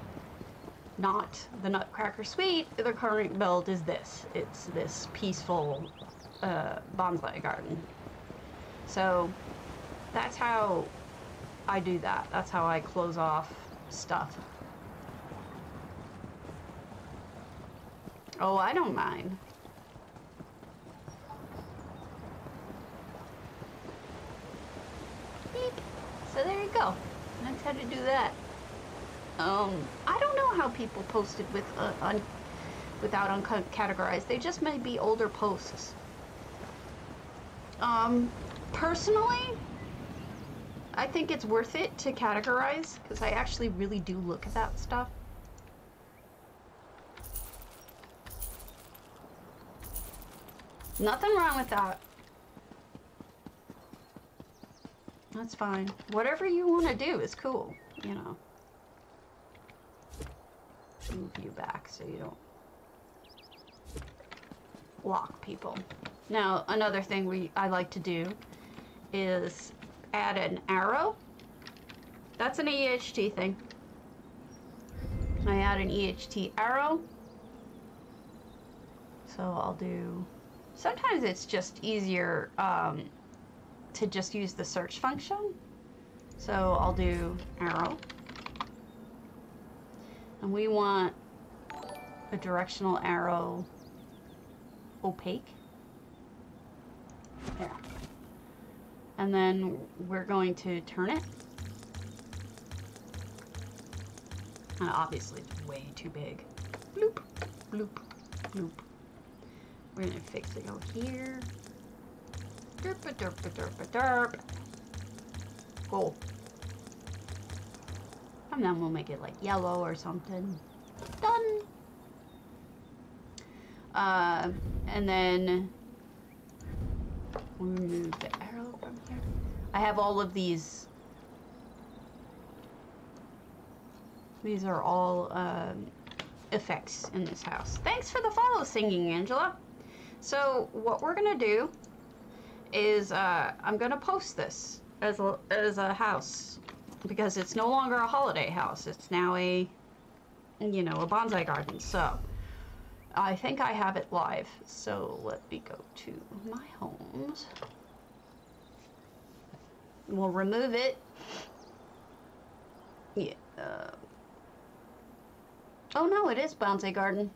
not the Nutcracker Suite. The current build is this. It's this peaceful bonsai garden. So that's how I do that. That's how I close off stuff. Oh, I don't mind. Beep. So there you go. That's how to do that. I don't know how people posted with without uncategorized. They just may be older posts. Personally, I think it's worth it to categorize because I actually really do look at that stuff. Nothing wrong with that. That's fine. Whatever you want to do is cool, you know. Move you back so you don't lock people. Now, another thing I like to do is add an arrow. That's an EHT thing. I add an EHT arrow. So I'll do, sometimes it's just easier to just use the search function. So I'll do arrow. And we want a directional arrow opaque. There. And then we're going to turn it. And obviously it's way too big. Bloop, bloop, bloop. We're gonna fix it over here. Derp a derp a derp a derp. Cool. And then we'll make it like yellow or something. Done. And then we'll remove the arrow from here. I have all of these. These are all effects in this house. Thanks for the follow, Singing Angela. So what we're gonna do is I'm gonna post this as a house because it's no longer a holiday house. It's now a, you know, a bonsai garden. So I think I have it live. So let me go to my homes. We'll remove it. Yeah. Oh no, it is bonsai garden.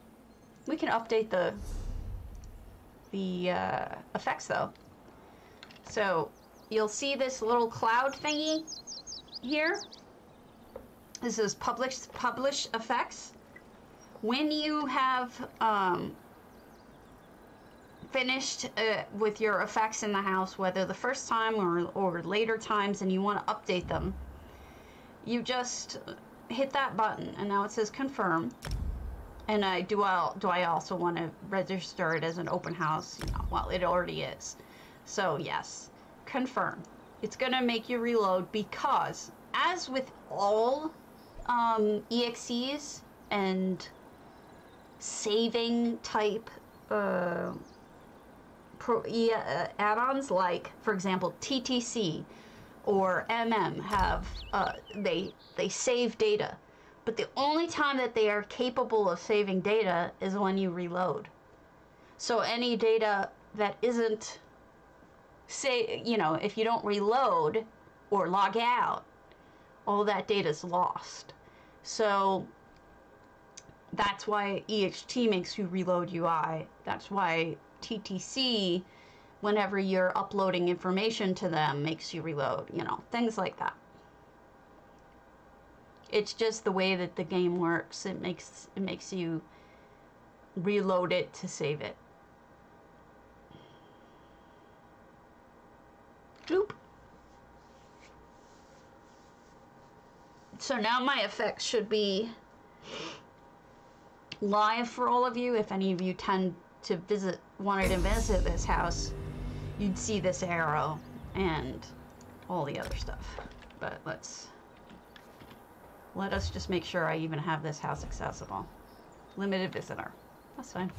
We can update the effects though. So you'll see this little cloud thingy here. This is publish effects. When you have finished with your effects in the house, whether the first time or later times, and you want to update them, you just hit that button, and now it says confirm. And do I also want to register it as an open house? You know, well, it already is. So yes, confirm. It's gonna make you reload because, as with all EXEs and saving type add-ons, like for example TTC or have they save data, but the only time that they are capable of saving data is when you reload. So any data that isn't, say, you know, if you don't reload or log out, all that data is lost. So that's why EHT makes you reload UI. That's why TTC, whenever you're uploading information to them, makes you reload, you know, things like that. It's just the way that the game works. It makes you reload it to save it. Bloop. So now my effects should be live for all of you. If any of you wanted to visit this house, you'd see this arrow and all the other stuff. But let us just make sure I even have this house accessible. Limited visitor. That's fine.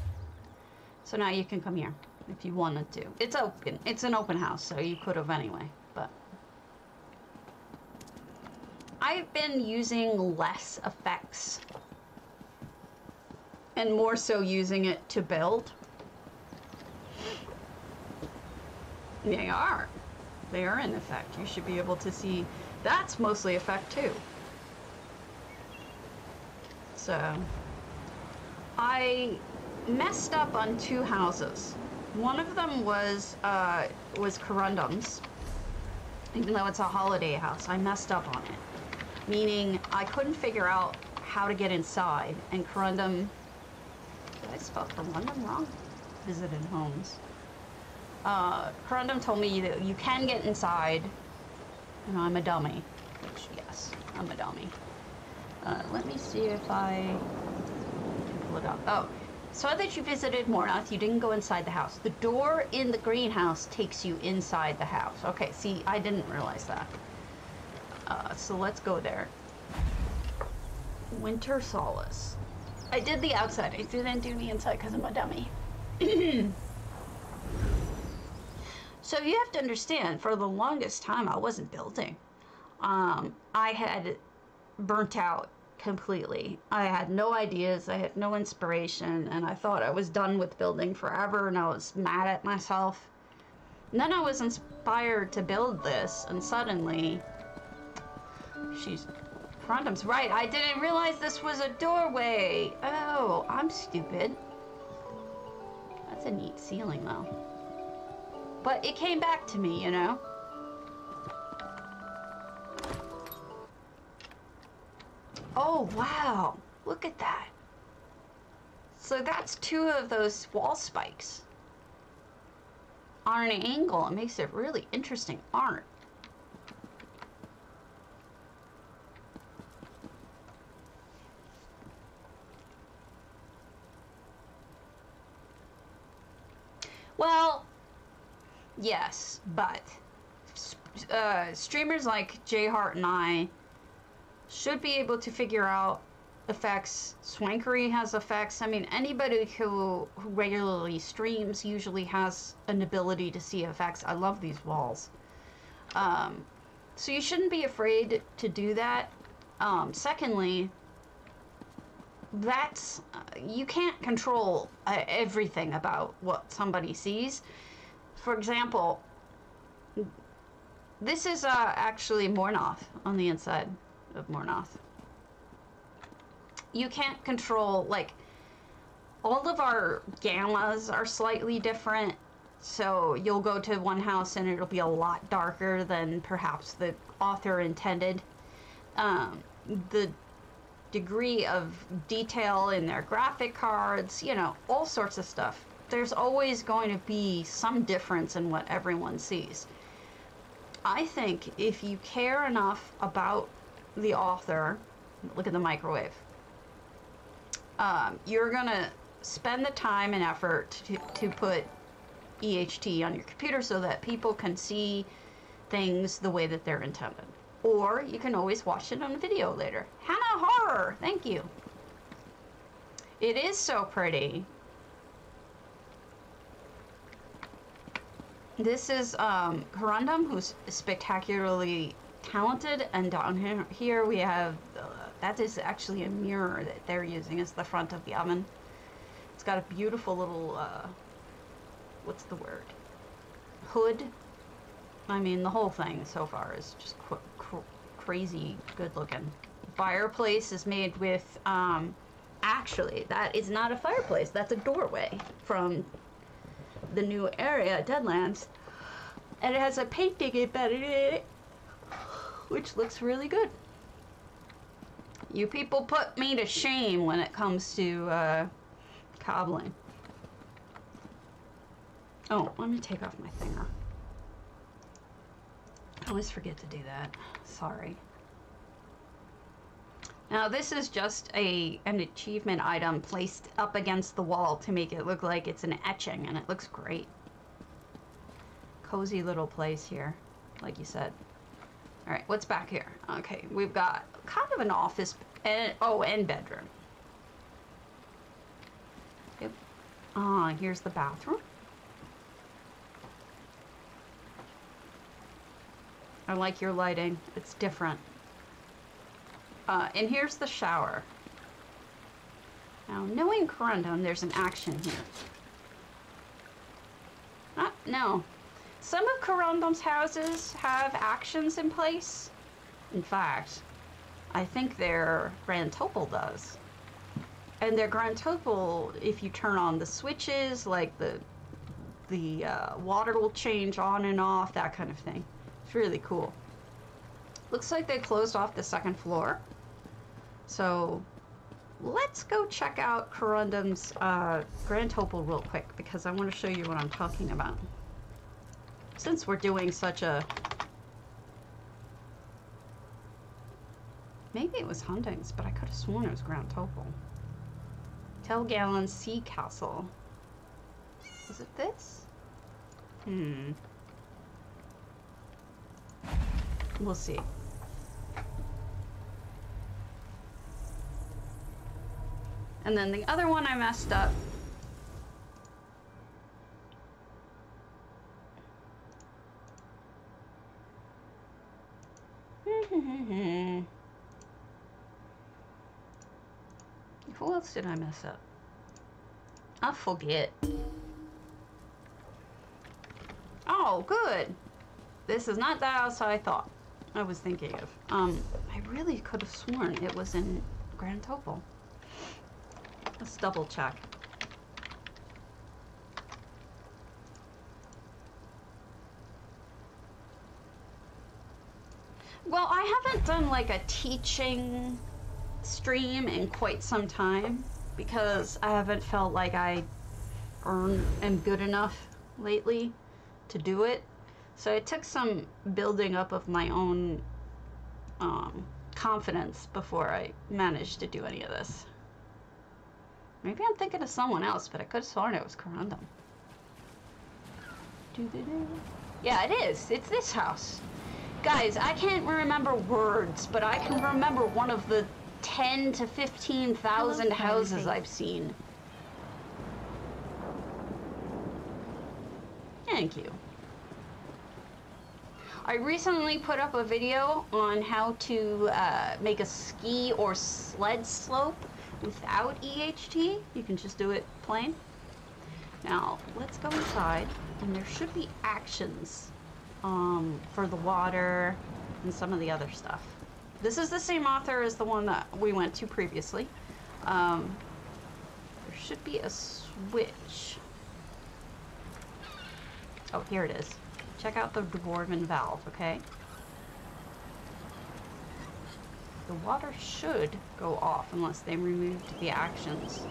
So now you can come here if you wanted to. It's open. It's an open house, so you could have anyway. But I've been using less effects and more so using it to build. They are in effect. You should be able to see that's mostly effect too. So I messed up on 2 houses. One of them was corundums. Even though it's a holiday house, I messed up on it. Meaning I couldn't figure out how to get inside, and corundum, did I spell corundum wrong? Visited homes. Corundum told me that you can get inside, and I'm a dummy. Which, yes, I'm a dummy. Let me see if I can pull it up. Oh, saw that you visited Mournoth. You didn't go inside the house. The door in the greenhouse takes you inside the house. Okay, see, I didn't realize that. So let's go there. Winter Solace. I did the outside. I didn't do the inside because I'm a dummy. So you have to understand, for the longest time, I wasn't building. I had burnt out completely. I had no ideas, I had no inspiration, and I thought I was done with building forever, and I was mad at myself. And then I was inspired to build this, and suddenly, corundum's right, I didn't realize this was a doorway. Oh, I'm stupid. That's a neat ceiling, though. But it came back to me, you know? Oh, wow. Look at that. So that's 2 of those wall spikes on an angle. It makes it really interesting art. Well, yes, but streamers like J Hart and I should be able to figure out effects. Swankery has effects. I mean, anybody who regularly streams usually has an ability to see effects. I love these walls. So you shouldn't be afraid to do that. Secondly, that's you can't control everything about what somebody sees. For example, this is actually mournoth on the inside of mournoth. You can't control, like, all of our gammas are slightly different, so you'll go to one house and it'll be a lot darker than perhaps the author intended. The degree of detail in their graphic cards, you know, all sorts of stuff. There's always going to be some difference in what everyone sees. I think if you care enough about the author, look at the microwave, you're gonna spend the time and effort to put EHT on your computer so that people can see things the way that they're intended. Or you can always watch it on video later. Hannah Horror, thank you. It is so pretty. This is Corundum, who's spectacularly talented, and down here we have, that is actually a mirror that they're using as the front of the oven. It's got a beautiful little, what's the word? Hood. I mean, the whole thing so far is just crazy good looking. Fireplace is made with, actually, that is not a fireplace, that's a doorway from the new area, Deadlands. And it has a painting embedded in it, which looks really good. You people put me to shame when it comes to cobbling. Oh, let me take off my thinger. I always forget to do that. Sorry. Now this is just an achievement item placed up against the wall to make it look like it's an etching, and it looks great. Cozy little place here, like you said. All right, what's back here? Okay, we've got kind of an office, and bedroom. Yep. Here's the bathroom. I like your lighting. It's different. And here's the shower. Now, knowing Corundum, there's an action here. No. Some of Corundum's houses have actions in place. In fact, I think their Grand Topol does. And their Grand Topol, if you turn on the switches, like the water will change on and off, that kind of thing. It's really cool. Looks like they closed off the second floor. So let's go check out Corundum's Grand Topol real quick, because I want to show you what I'm talking about. Since we're doing such a... Maybe it was Hunting's, but I could have sworn it was Grand Topol. Telgallen Sea Castle. Is it this? We'll see. And then the other one I messed up Who else did I mess up? I forget. Oh, good. This is not the house I thought I was thinking of. I really could have sworn it was in Grand Topol. Let's double check. Well, I haven't done like a teaching stream in quite some time because I haven't felt like I am good enough lately to do it. So it took some building up of my own confidence before I managed to do any of this. Maybe I'm thinking of someone else, but I could have sworn it was corundum. Yeah, it is. It's this house. Guys, I can't remember words, but I can remember one of the 10 to 15,000 houses I've seen. Thank you. I recently put up a video on how to make a ski or sled slope without EHT. You can just do it plain. Now, let's go inside, and there should be actions for the water and some of the other stuff. This is the same author as the one that we went to previously. There should be a switch. Oh, here it is. Check out the dwarven valve, okay? The water should go off unless they removed the actions.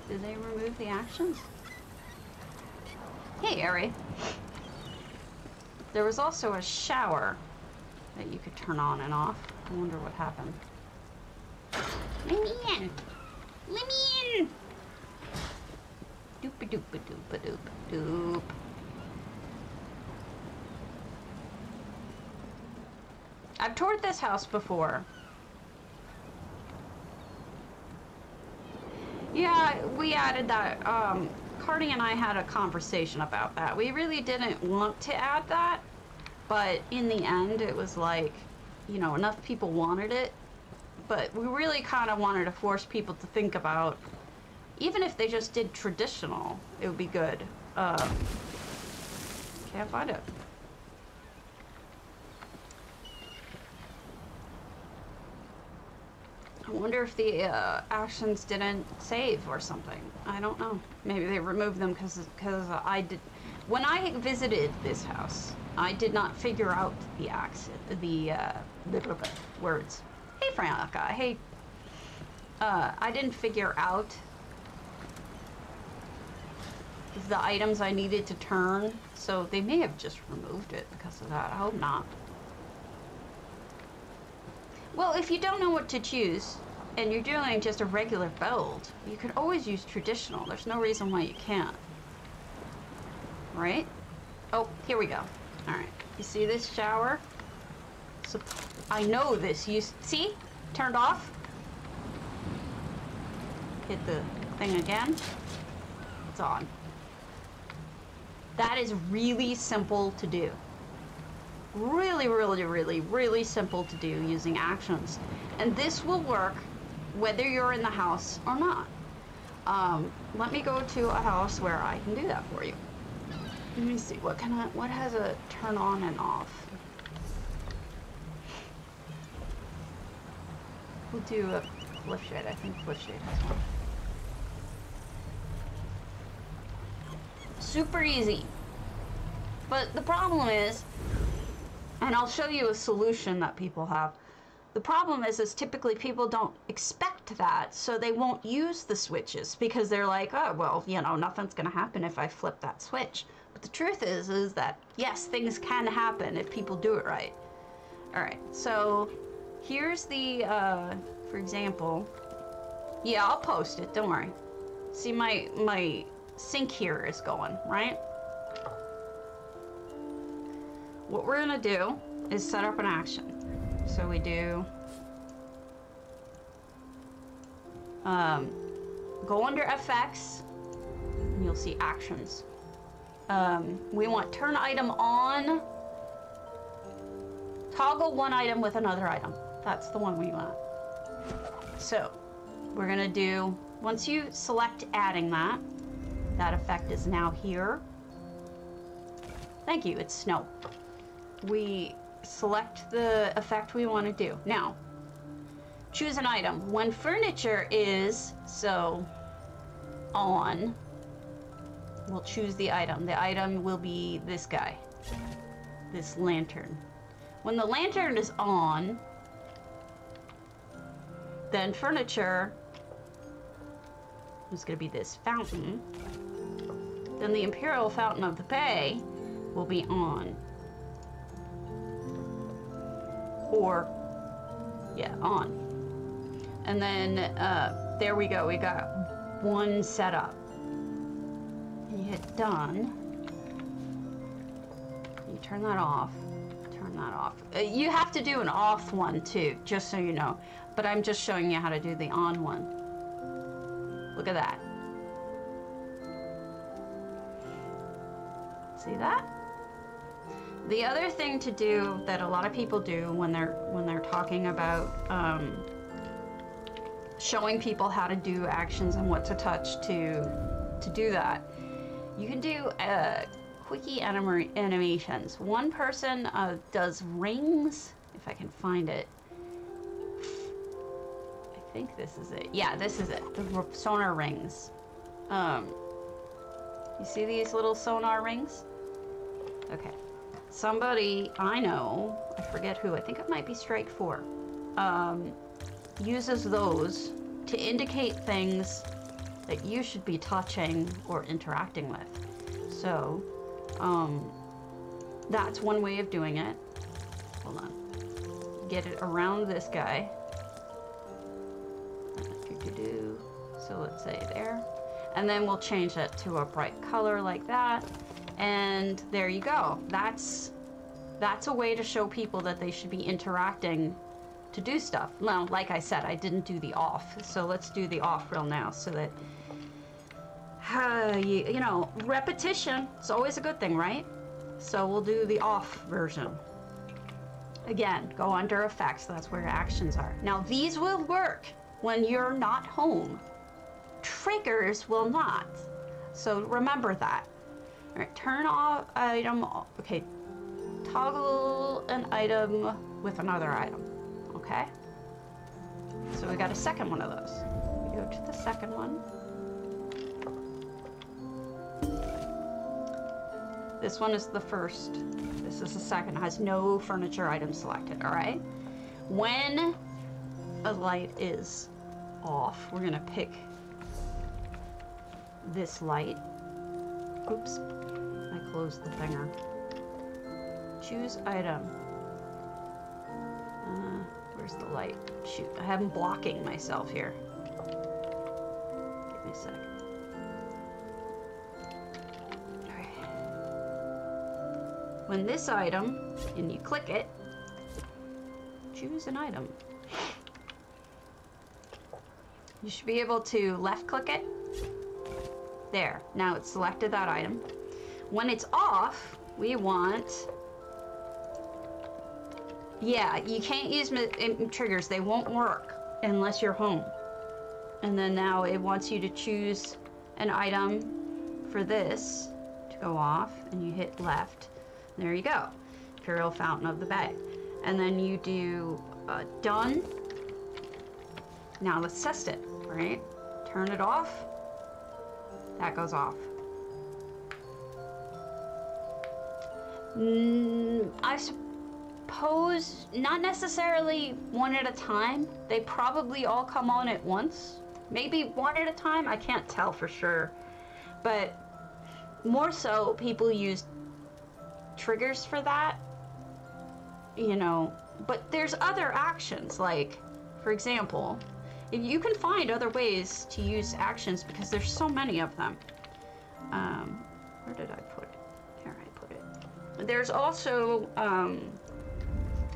Did they remove the actions? Hey, Ari. There was also a shower that you could turn on and off. I wonder what happened. Let me in! Let me in! Doop-a-doop-a-doop-a-doop-a-doop. I've toured this house before. Yeah, we added that. Cardi and I had a conversation about that. We really didn't want to add that, but in the end, it was like, you know, enough people wanted it. But we really kind of wanted to force people to think about, even if they just did traditional, it would be good. Can't find it. I wonder if the actions didn't save or something. I don't know. Maybe they removed them because I did. When I visited this house, I did not figure out the words. Hey, Franca. Hey. I didn't figure out the items I needed to turn, so they may have just removed it because of that. I hope not. Well, if you don't know what to choose, and you're doing just a regular build, you can always use traditional. There's no reason why you can't. Right? Oh, here we go. Alright. You see this shower? So, I know this. You see? Turned off. Hit the thing again. It's on. That is really simple to do. Really simple to do using actions. And this will work whether you're in the house or not. Let me go to a house where I can do that for you. Let me see, what has a turn on and off? We'll do a flip shade. I think flip shade has one. Super easy. But the problem is, and I'll show you a solution that people have. The problem is typically people don't expect that, so they won't use the switches because they're like, oh, well, you know, nothing's gonna happen if I flip that switch. But the truth is that, yes, things can happen if people do it right. All right, so here's the, for example, yeah, I'll post it, don't worry. See, my sink here is going, right? What we're gonna do is set up an action. So we do, go under FX, and you'll see actions. We want turn item on, toggle one item with another item. That's the one we want. so we're gonna do, once you select adding that, that effect is now here. Thank you, it's snow. We select the effect we want to do. Now, choose an item. When furniture is, so, on, we'll choose the item. The item will be this guy, this lantern. When the lantern is on, then furniture is going to be this fountain. Then the Imperial Fountain of the Bay will be on. Or, yeah, on. And then, there we go. We got one set up. You hit done. You turn that off. Turn that off. You have to do an off one too, just so you know. But I'm just showing you how to do the on one. Look at that. See that? The other thing to do that a lot of people do when they're talking about showing people how to do actions and what to touch to do that, you can do quickie animations. One person does rings, if I can find it. I think this is it. Yeah, this is it. The sonar rings. You see these little sonar rings? Okay. Somebody I know, I forget who, I think it might be Strike 4, uses those to indicate things that you should be touching or interacting with. So, that's one way of doing it. Hold on. Get it around this guy. So let's say there. And then we'll change it to a bright color like that. And there you go. That's a way to show people that they should be interacting to do stuff. Well, like I said, I didn't do the off. So let's do the off real now so that, you know, repetition is always a good thing, right? So we'll do the off version. Again, go under effects. That's where your actions are. Now these will work when you're not home. Triggers will not. So remember that. All right, turn off item, okay. Toggle an item with another item, okay? So we got a second one of those. We go to the second one. This one is the first. This is the second. It has no furniture item selected, all right? When a light is off, we're gonna pick this light. Oops, I closed the thinger. Choose item. Where's the light? Shoot, I have them blocking myself here. Give me a sec. Alright. When this item, and you click it, choose an item. You should be able to left click it. There, now it's selected that item. When it's off, we want, yeah, you can't use triggers. They won't work unless you're home. And then now it wants you to choose an item for this to go off, and you hit left. There you go, Imperial Fountain of the Bay. And then you do done. Now let's test it, right? Turn it off. That goes off. I suppose not necessarily one at a time. They probably all come on at once. Maybe one at a time, I can't tell for sure. But more so, people use triggers for that, you know. But there's other actions, like, for example, if you can find other ways to use actions because there's so many of them. Where did I put it? There I put it. There's also,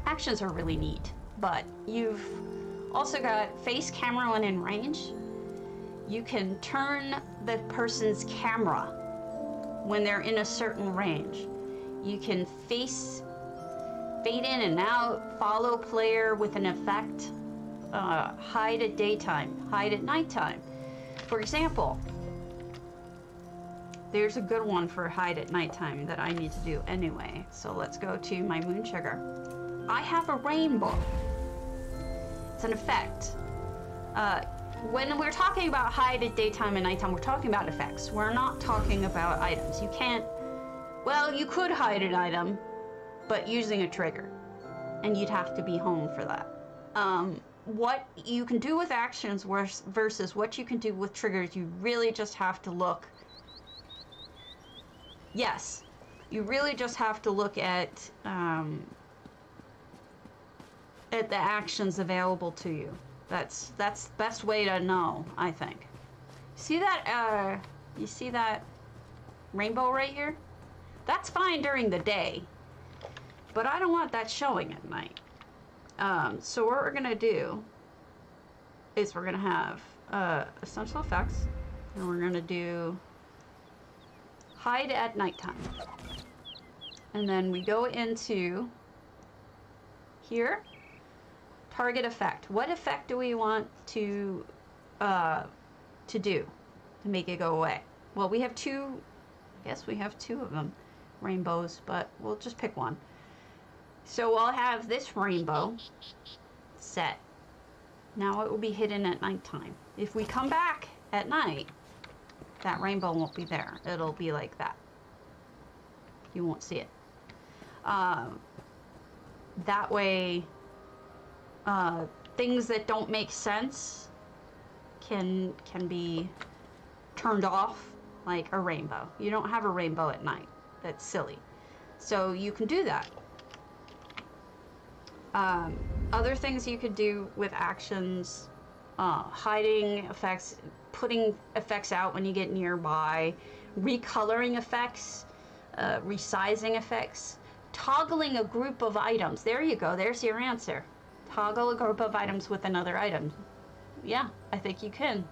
actions are really neat, but you've also got face camera when in range. You can turn the person's camera when they're in a certain range. You can fade in and out, follow player with an effect. hide at daytime, hide at nighttime. For example, there's a good one for hide at nighttime that I need to do anyway. So let's go to my moon sugar. I have a rainbow. It's an effect. When we're talking about hide at daytime and nighttime, we're talking about effects. We're not talking about items. You can't, well, you could hide an item, but using a trigger. And you'd have to be home for that. What you can do with actions versus what you can do with triggers, you really just have to look. Yes, you really just have to look at the actions available to you. That's the best way to know, I think. See that? You see that rainbow right here? That's fine during the day, but I don't want that showing at night. So what we're gonna do is we're gonna have essential effects, and we're gonna do hide at nighttime. And then we go into here, target effect. What effect do we want to do to make it go away? Well, we have two, I guess we have two of them, rainbows, but we'll just pick one. So I'll have this rainbow set. Now it will be hidden at nighttime. If we come back at night, that rainbow won't be there. It'll be like that. You won't see it. That way, things that don't make sense can be turned off, like a rainbow. You don't have a rainbow at night. That's silly. So you can do that. Other things you could do with actions, hiding effects, putting effects out when you get nearby, recoloring effects, resizing effects, toggling a group of items. There you go, there's your answer. Toggle a group of items with another item. Yeah, I think you can.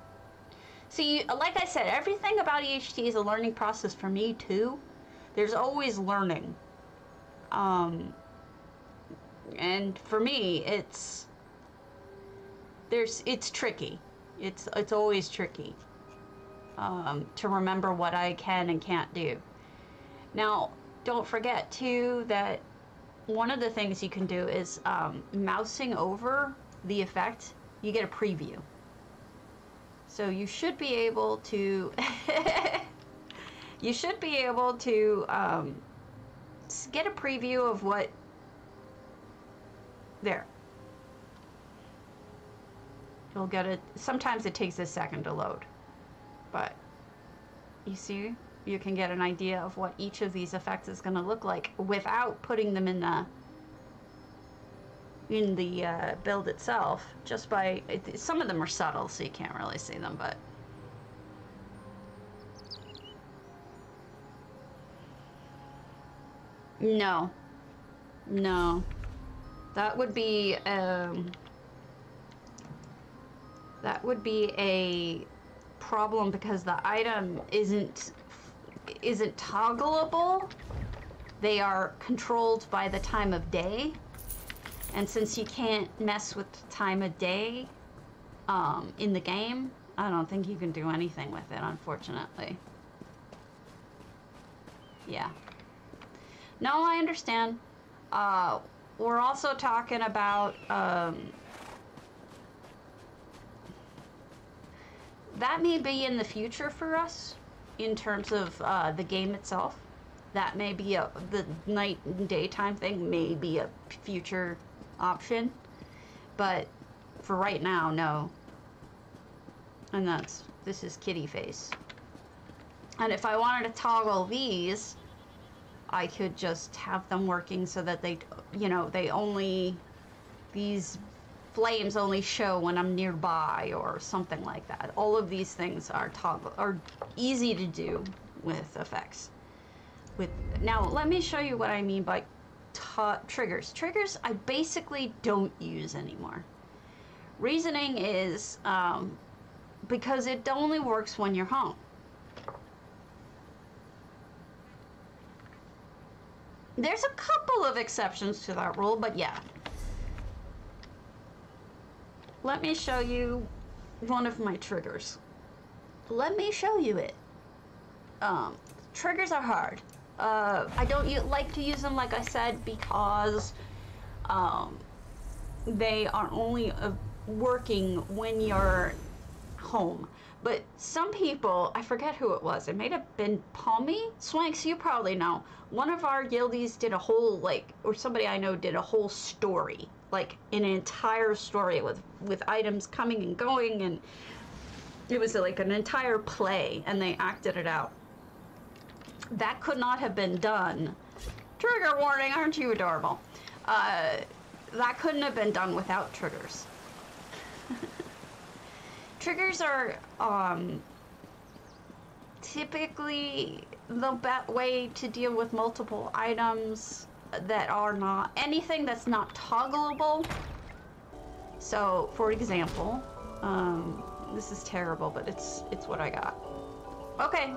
See, like I said, everything about EHT is a learning process for me too. There's always learning. And for me, it's tricky. It's always tricky to remember what I can and can't do. Now, don't forget too that one of the things you can do is mousing over the effect. You get a preview. So you should be able to you should be able to get a preview of what. There. You'll get it. Sometimes it takes a second to load, but you see, you can get an idea of what each of these effects is going to look like without putting them in the build itself. Just by some of them are subtle, so you can't really see them, but. No. That would be a problem because the item isn't toggleable. They are controlled by the time of day, and since you can't mess with the time of day in the game, I don't think you can do anything with it, unfortunately. Yeah. No, I understand. We're also talking about that may be in the future for us in terms of the game itself. That may be the night and daytime thing may be a future option, but for right now, no. And this is kitty face. And if I wanted to toggle these, I could just have them working so that they, these flames only show when I'm nearby or something like that. All of these things are easy to do with effects. Now, let me show you what I mean by triggers. Triggers I basically don't use anymore. Reasoning is because it only works when you're home. There's a couple of exceptions to that rule, but yeah. let me show you one of my triggers. Let me show you it. Triggers are hard. I don't like to use them, like I said, because they are only working when you're home. But some people, I forget who it was, it may have been Palmy? Swanks, you probably know. One of our guildies did a whole, like, or somebody I know did a whole story, like an entire story with items coming and going, and it was like an entire play, and they acted it out. That could not have been done. Trigger warning, aren't you adorable? That couldn't have been done without triggers. Triggers are typically the best way to deal with multiple items that are not, anything that's not toggleable. So, for example, this is terrible, but it's what I got. Okay.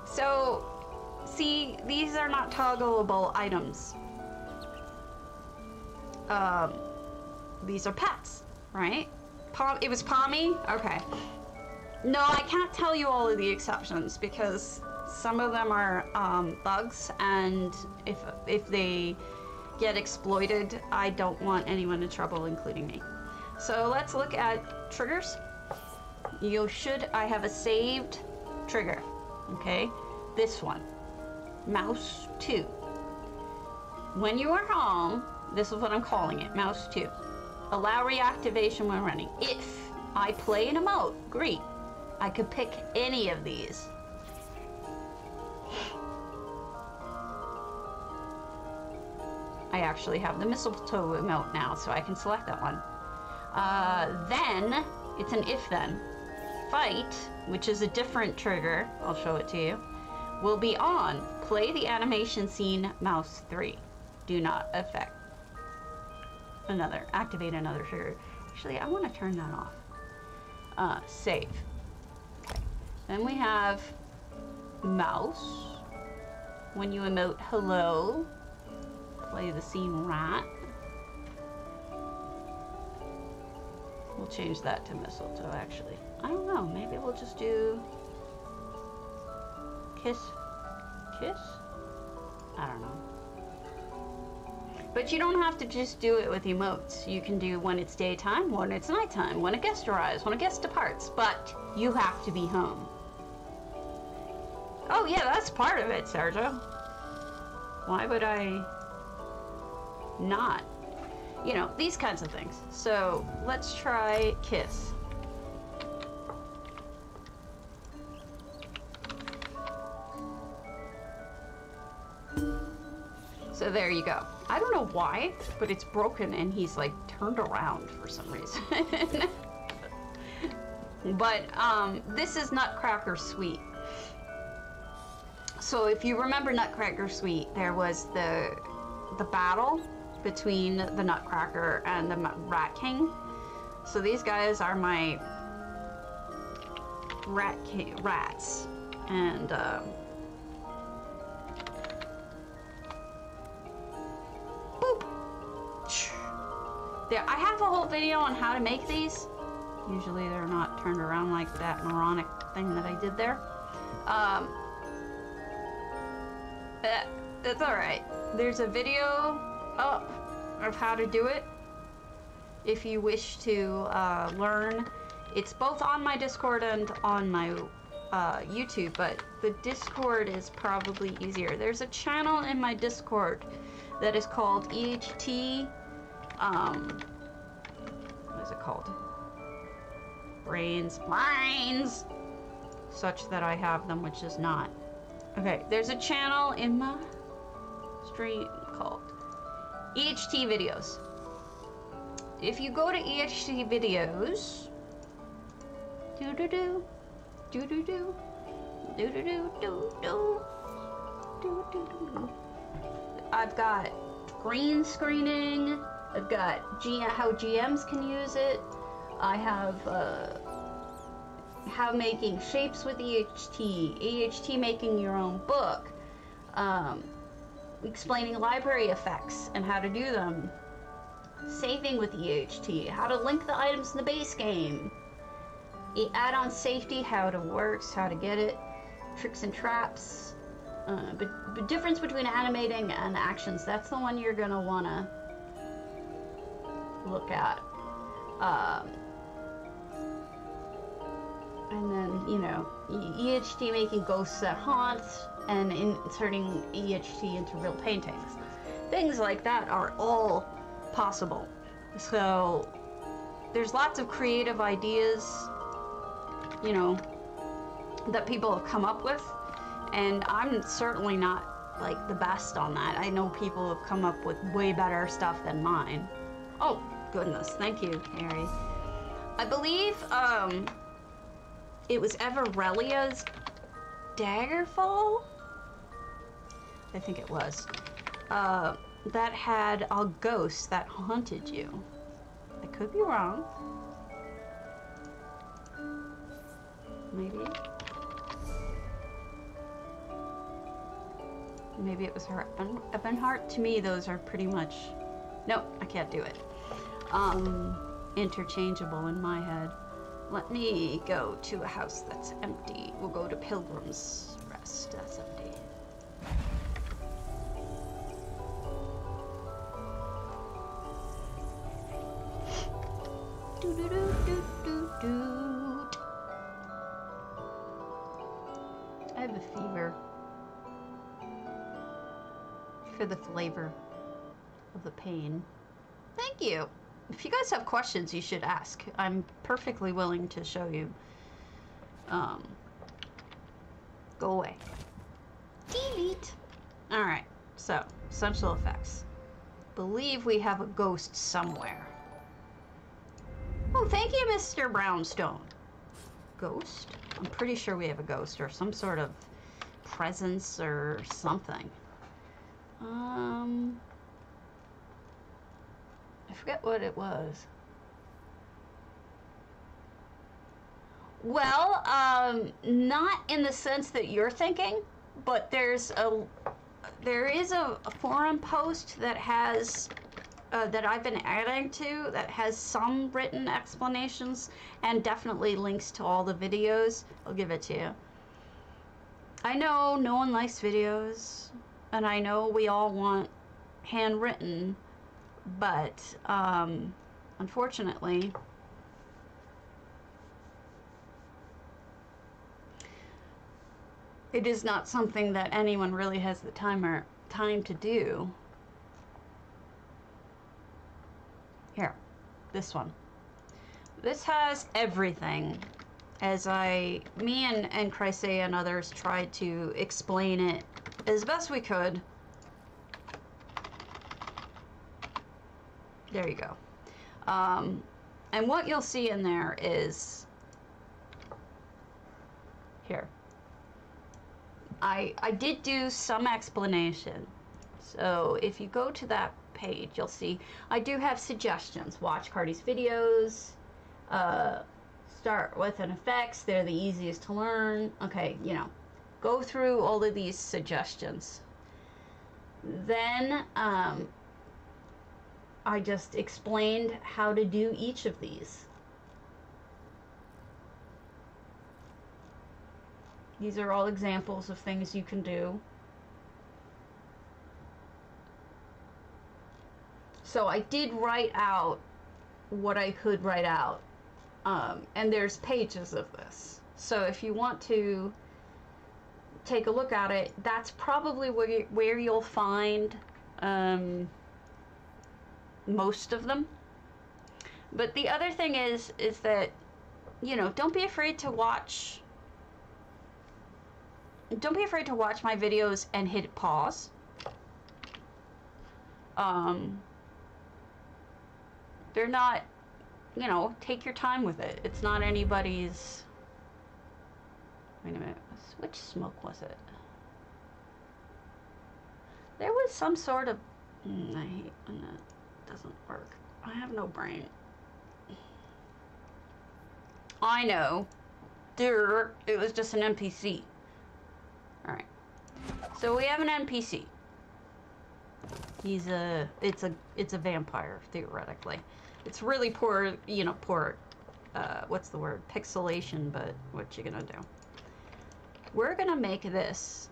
So, see, these are not toggleable items. These are pets, right? It was Palmy? Okay. No, I can't tell you all of the exceptions because some of them are bugs, and if they get exploited, I don't want anyone in trouble, including me. So let's look at triggers. I have a saved trigger, okay? This one, mouse 2. When you are home, this is what I'm calling it, mouse 2. Allow reactivation when running. If I play an emote, great. I could pick any of these. I actually have the mistletoe emote now, so I can select that one. Then, it's an if-then. Fight, which is a different trigger, I'll show it to you, will be on. Play the animation scene, mouse 3. Do not activate another trigger. Actually, I want to turn that off. Save. Okay. Then we have mouse. When you emote hello, play the scene rat. We'll change that to mistletoe, actually. I don't know, maybe we'll just do kiss? Kiss? I don't know. But you don't have to just do it with emotes. You can do when it's daytime, when it's nighttime, when a guest arrives, when a guest departs, but you have to be home. Oh yeah, that's part of it, Sergio. Why would I not? You know, these kinds of things. So let's try kiss. So there you go. I don't know why, but it's broken and he's like turned around for some reason. But this is Nutcracker Suite. So if you remember Nutcracker Suite, there was the battle between the Nutcracker and the Rat King. So these guys are my rats, and boop. There, I have a whole video on how to make these. Usually they're not turned around like that moronic thing that I did there. It's alright. There's a video up of how to do it if you wish to learn. It's both on my Discord and on my YouTube, but the Discord is probably easier. There's a channel in my Discord that is called EHT, what is it called? Brains, such that I have them, which is not. Okay, there's a channel in my stream called EHT Videos. If you go to EHT Videos, I've got green screening, I've got how GMs can use it, I have how making shapes with EHT making your own book, explaining library effects and how to do them, Saving with EHT. How to link the items in the base game. Add-on safety, how it works, how to get it. Tricks and traps. But difference between animating and actions, that's the one you're gonna wanna look at. And then, you know, EHT making ghosts that haunt and inserting EHT into real paintings. Things like that are all possible. So there's lots of creative ideas, you know, that people have come up with, and I'm certainly not like the best on that. I know people have come up with way better stuff than mine. Oh goodness, thank you, Harry. I believe it was Everelia's Daggerfall? I think it was. That had a ghost that haunted you. I could be wrong. Maybe. Maybe it was her Ebonheart. To me, those are pretty much... Nope, I can't do it. Interchangeable in my head. Let me go to a house that's empty. We'll go to Pilgrim's Rest. That's empty. I have a fever. For the flavor of the pain. Thank you. If you guys have questions, you should ask. I'm perfectly willing to show you. Go away. Delete. Alright, so, essential effects. Believe we have a ghost somewhere. Oh, thank you, Mr. Brownstone. Ghost? I'm pretty sure we have a ghost or some sort of presence or something. I forget what it was. Well, not in the sense that you're thinking, but there is a forum post that has that I've been adding to that has some written explanations and definitely links to all the videos. I'll give it to you. I know no one likes videos, and I know we all want handwritten, but unfortunately, it is not something that anyone really has the time to do. Here, this one. This has everything. As me and Chrysaea and others tried to explain it as best we could. There you go. And what you'll see in there is here. I did do some explanation. So if you go to that page, you'll see I do have suggestions. Watch Cardi's videos. Start with an effects. They're the easiest to learn. Okay, you know, go through all of these suggestions. Then I just explained how to do each of these. These are all examples of things you can do. So I did write out what I could write out. And there's pages of this. So if you want to take a look at it, that's probably where you'll find most of them. But the other thing is that, you know, don't be afraid to watch my videos and hit pause. They're not, you know, take your time with it. It's not anybody's... Wait a minute, which smoke was it? There was some sort of... I hate when that doesn't work. I have no brain. I know. It was just an NPC. Alright. So we have an NPC. It's a vampire, theoretically. It's really poor, you know, poor, what's the word? Pixelation, but what you gonna do? We're gonna make this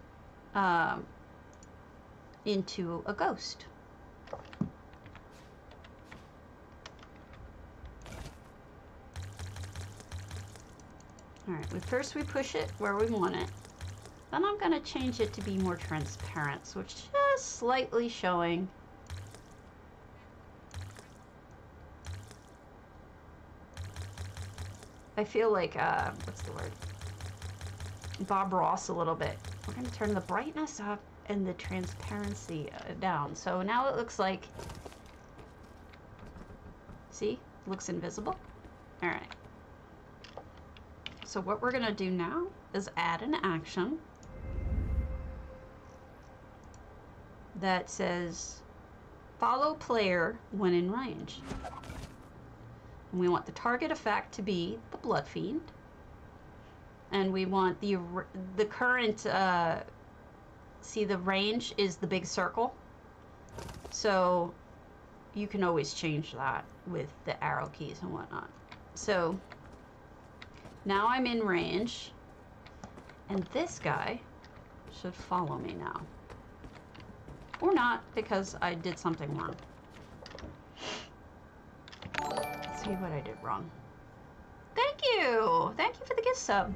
into a ghost. Alright, first we push it where we want it. Then I'm gonna change it to be more transparent, so it's just slightly showing. I feel like, what's the word? Bob Ross a little bit. We're gonna turn the brightness up and the transparency down. So now it looks like, see, it looks invisible. All right. So what we're gonna do now is add an action that says follow player when in range. And we want the target effect to be the Blood Fiend. And we want the current, see the range is the big circle. So you can always change that with the arrow keys and whatnot. So now I'm in range, and this guy should follow me now. Or not, because I did something wrong. Let's see what I did wrong. Thank you! Thank you for the gift sub.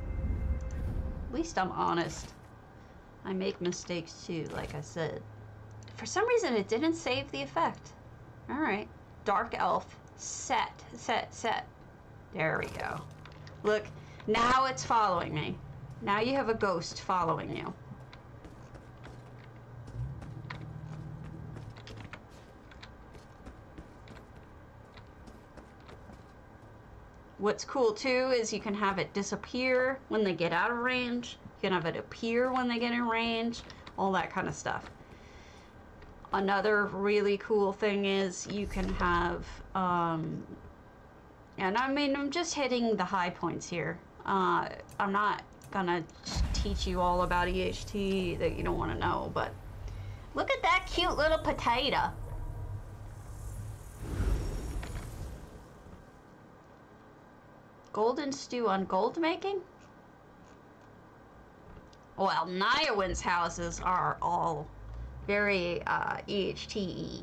At least I'm honest. I make mistakes too, like I said. For some reason, it didn't save the effect. Alright. Dark Elf. Set. There we go. Look, now it's following me. Now you have a ghost following you. What's cool too is you can have it disappear when they get out of range. You can have it appear when they get in range. All that kind of stuff. Another really cool thing is you can have, and I mean, I'm just hitting the high points here. I'm not gonna teach you all about EHT that you don't want to know, but look at that cute little potato. Golden stew on gold making? Well, Niowin's houses are all very EHT-y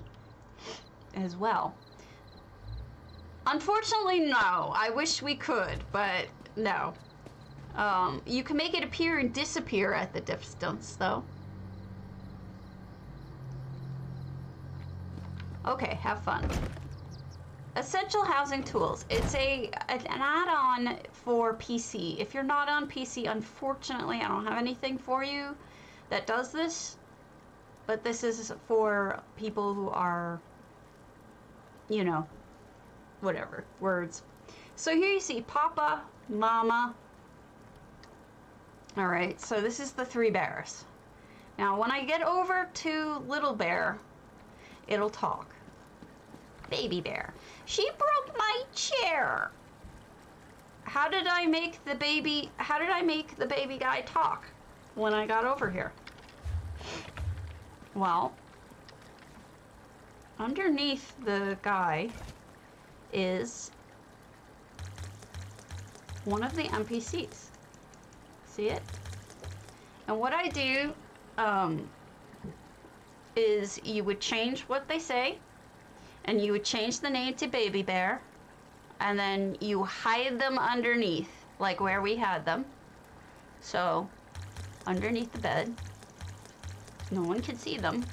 as well. Unfortunately, no. I wish we could, but no. You can make it appear and disappear at the distance, though. Okay, have fun. Essential Housing Tools. It's an add-on for PC. If you're not on PC, unfortunately, I don't have anything for you that does this. But this is for people who are, you know, whatever, words. So here you see Papa, Mama. All right, so this is the 3 bears. Now, when I get over to Little Bear, it'll talk. Baby Bear. She broke my chair. How did I make the baby guy talk when I got over here? Well, underneath the guy is one of the NPCs. See it? And what I do is you would change what they say, and you would change the name to Baby Bear, and then you hide them underneath, like where we had them. So, underneath the bed. No one can see them.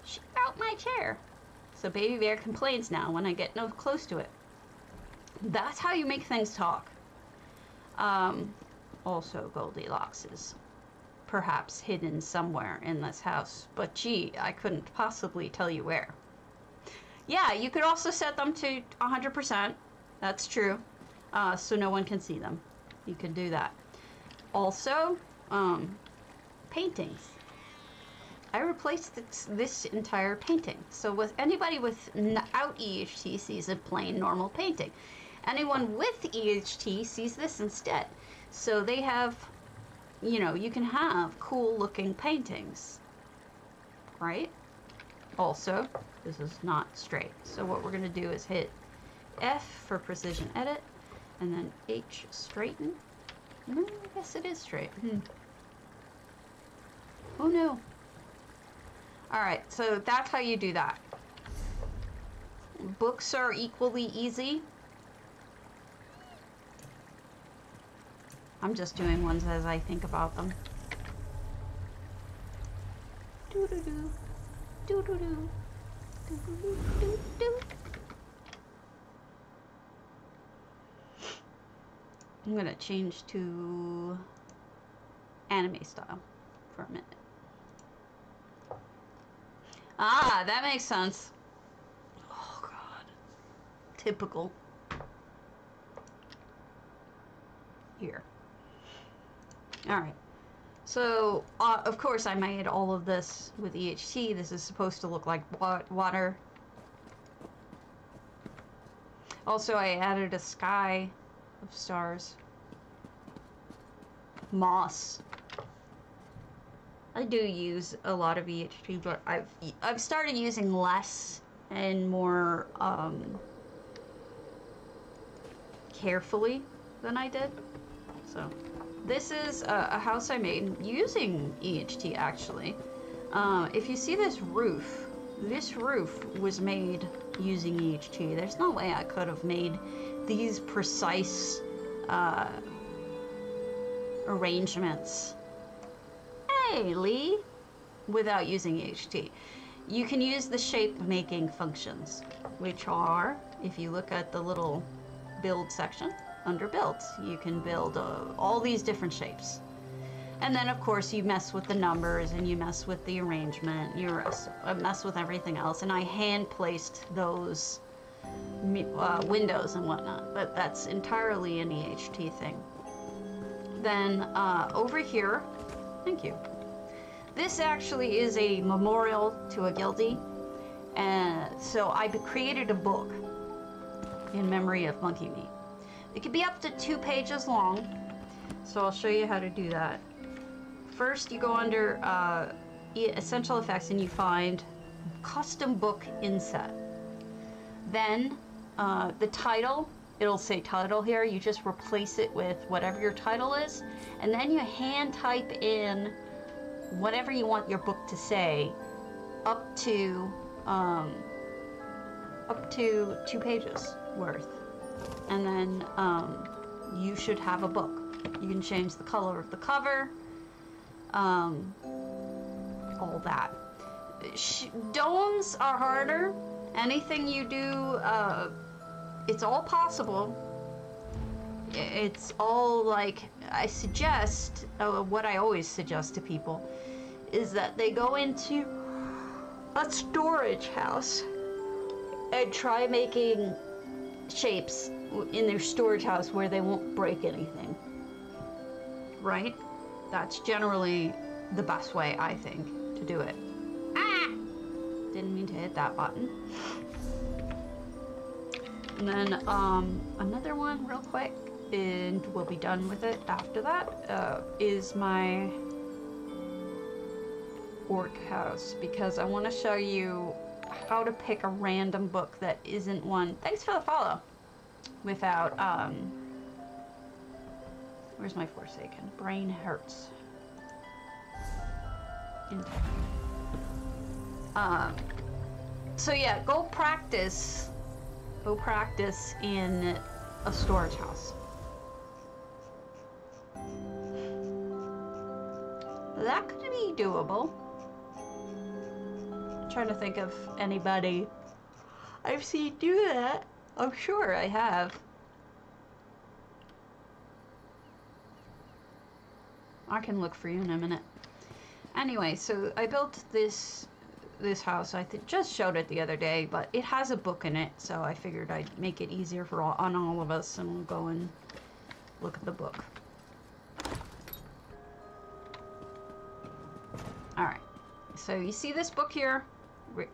She broke my chair. So Baby Bear complains now when I get no close to it. That's how you make things talk. Also, Goldilocks is perhaps hidden somewhere in this house, but gee, I couldn't possibly tell you where. Yeah, you could also set them to 100%. That's true. So no one can see them. You can do that. Also, paintings. I replaced this entire painting. So with anybody without EHT sees a plain normal painting. Anyone with EHT sees this instead. So they have you know, you can have cool looking paintings, right? Also, this is not straight. So what we're gonna do is hit F for precision edit, and then H straighten. No, I guess it is straight. Oh no. Alright, so that's how you do that. Books are equally easy. I'm just doing ones as I think about them. Doo-doo-doo. Doo-doo-doo. Doo-doo-doo-doo-doo. I'm gonna change to anime style for a minute. Ah, that makes sense. Oh god. Typical. Here. Alright. So, of course I made all of this with EHT. This is supposed to look like water. Also, I added a sky of stars. Moss. I do use a lot of EHT, but I've started using less and more carefully than I did. So this is a house I made using EHT actually. If you see this roof was made using EHT. There's no way I could have made these precise arrangements. Hey, Lee! Without using EHT. You can use the shape making functions, which are, if you look at the little build section, under builds, you can build all these different shapes. And then of course you mess with the numbers and you mess with the arrangement, you mess with everything else, and I hand placed those windows and whatnot, but that's entirely an EHT thing. Then over here, thank you. This actually is a memorial to a guildie, and so I created a book in memory of Monkey Meat. It could be up to 2 pages long, so I'll show you how to do that. First, you go under Essential Effects and you find Custom Book Inset. Then the title, it'll say title here, you just replace it with whatever your title is, and then you hand type in whatever you want your book to say up to 2 pages worth. And then you should have a book. You can change the color of the cover, all that. Domes are harder. Anything you do, it's all possible. It's all like, I suggest, what I always suggest to people is that they go into a storage house and try making shapes in their storage house where they won't break anything. Right? That's generally the best way, I think, to do it. Ah! Didn't mean to hit that button. And then another one real quick, and we'll be done with it after that, is my orc house, because I want to show you how to pick a random book that isn't one. Thanks for the follow. Without, where's my Forsaken? Brain hurts. So yeah, go practice in a storage house. That could be doable. I'm trying to think of anybody I've seen do that. I'm sure I have. I can look for you in a minute. Anyway, so I built this house. I just showed it the other day, but it has a book in it, so I figured I'd make it easier for on all of us, and we'll go and look at the book. Alright, so you see this book here?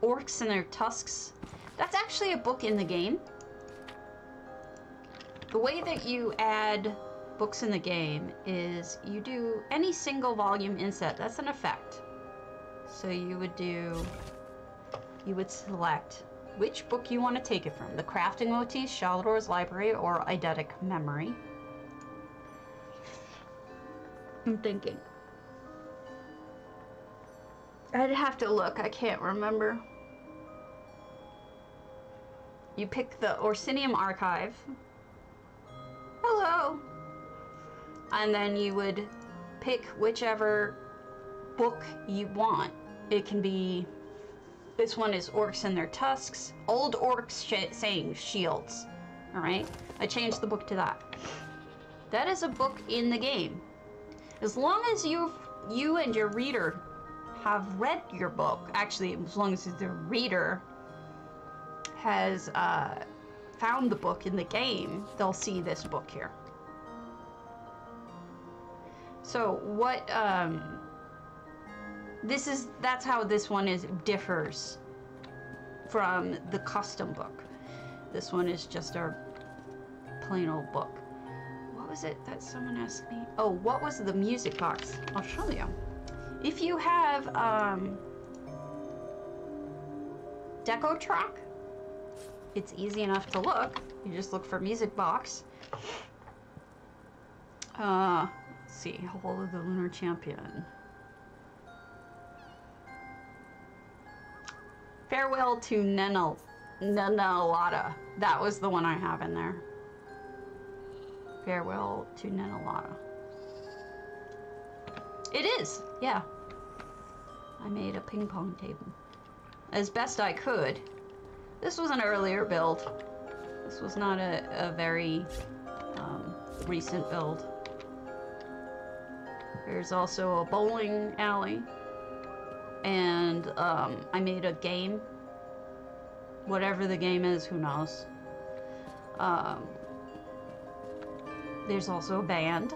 Orcs and their tusks. That's actually a book in the game. The way that you add books in the game is you do any single volume inset. That's an effect. So you would select which book you want to take it from. The Crafting Motifs, Shalador's Library, or Eidetic Memory. I'm thinking. I'd have to look, I can't remember. You pick the Orsinium Archive. Hello! And then you would pick whichever book you want. It can be, this one is Orcs and Their Tusks, Old Orcs Saying Shields. Alright? I changed the book to that. That is a book in the game. As long as you and your reader have read your book, actually, as long as the reader has found the book in the game, they'll see this book here. So what, that's how this one differs from the custom book. This one is just our plain old book. What was it that someone asked me? Oh, what was the music box? I'll show you. If you have Deco Track, it's easy enough to look. You just look for music box. Let's see, Hall of the Lunar Champion. Farewell to Nenalata. That was the one I have in there. Farewell to Nenalata. It is, yeah. I made a ping pong table. As best I could. This was an earlier build. This was not a very recent build. There's also a bowling alley. And I made a game. Whatever the game is, who knows. There's also a band.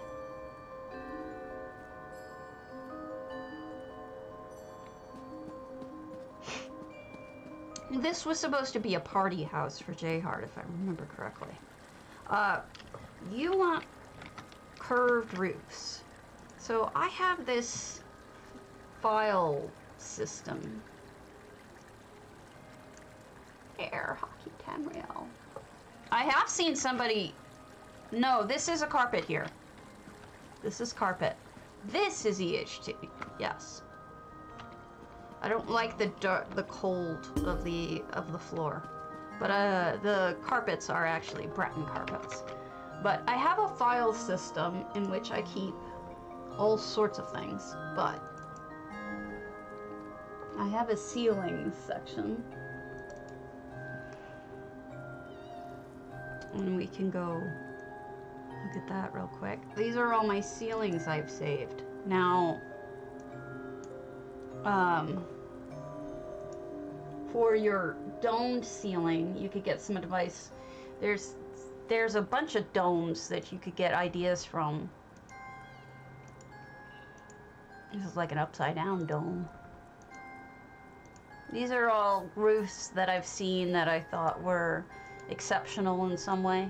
This was supposed to be a party house for Jayhard, if I remember correctly. You want curved roofs. So I have this file system. Air hockey Tamriel. I have seen somebody... No, this is a carpet here. This is carpet. This is EHT. Yes. I don't like the cold of the floor, but the carpets are actually Breton carpets. But I have a file system in which I keep all sorts of things. But I have a ceilings section, and we can go look at that real quick. These are all my ceilings I've saved. Now, for your domed ceiling, you could get some advice. There's a bunch of domes that you could get ideas from. This is like an upside down dome. These are all roofs that I've seen that I thought were exceptional in some way.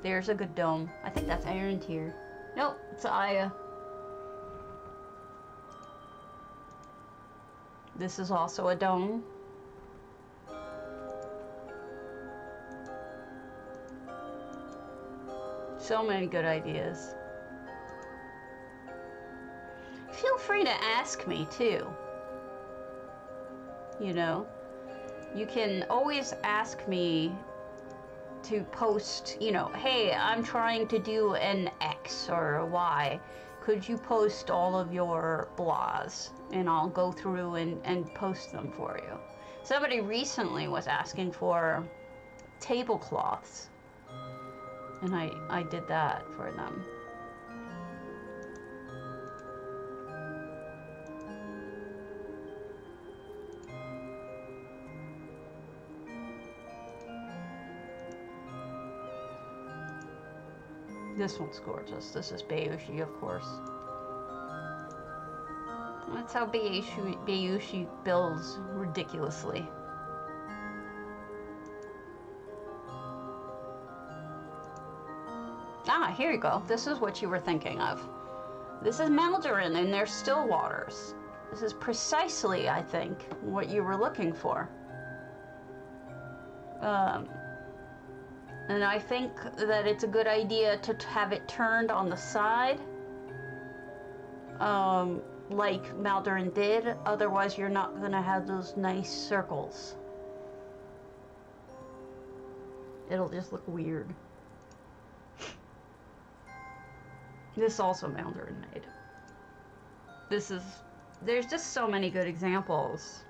There's a good dome. I think that's Iron Tier. Nope, it's Aya. This is also a dome. So many good ideas. Feel free to ask me too. You know, you can always ask me to post, you know, hey, I'm trying to do an X or a Y. Could you post all of your blahs? And I'll go through and post them for you. Somebody recently was asking for tablecloths, and I did that for them. This one's gorgeous. This is Bayushi, of course. That's how Bayushi builds ridiculously. Ah, here you go. This is what you were thinking of. This is Maldarin in their still waters. This is precisely, I think, what you were looking for. And I think that it's a good idea to have it turned on the side, like Maldarin did. Otherwise, you're not gonna have those nice circles. It'll just look weird. This also Maldarin made. There's just so many good examples.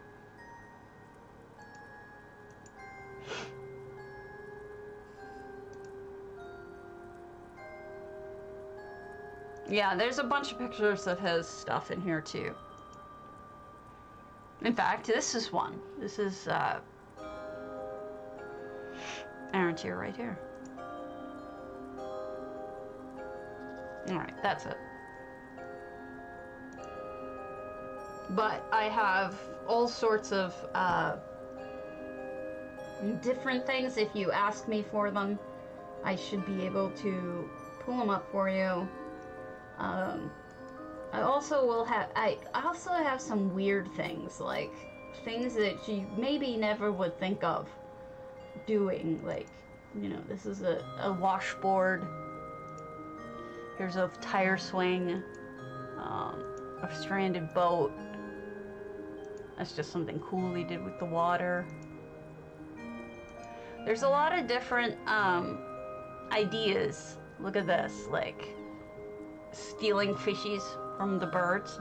Yeah, there's a bunch of pictures that has stuff in here too. In fact, this is one. This is Aaron's here right here. Alright, that's it. But I have all sorts of different things. If you ask me for them, I should be able to pull them up for you. I also have some weird things, like things that you maybe never would think of doing. Like, you know, this is a washboard. Here's a tire swing, a stranded boat. That's just something cool he did with the water. There's a lot of different ideas. Look at this, like stealing fishies from the birds.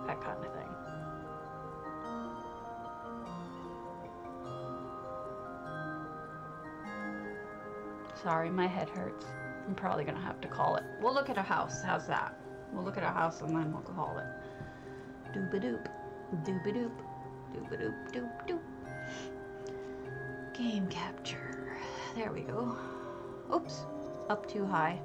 That kind of thing. Sorry, my head hurts. I'm probably gonna have to call it. We'll look at a house. How's that? We'll look at a house and then we'll call it. Doop-a-doop. Doop-a-doop. Doop-a-doop. Doop-doop. Game capture. There we go. Oops. Up too high.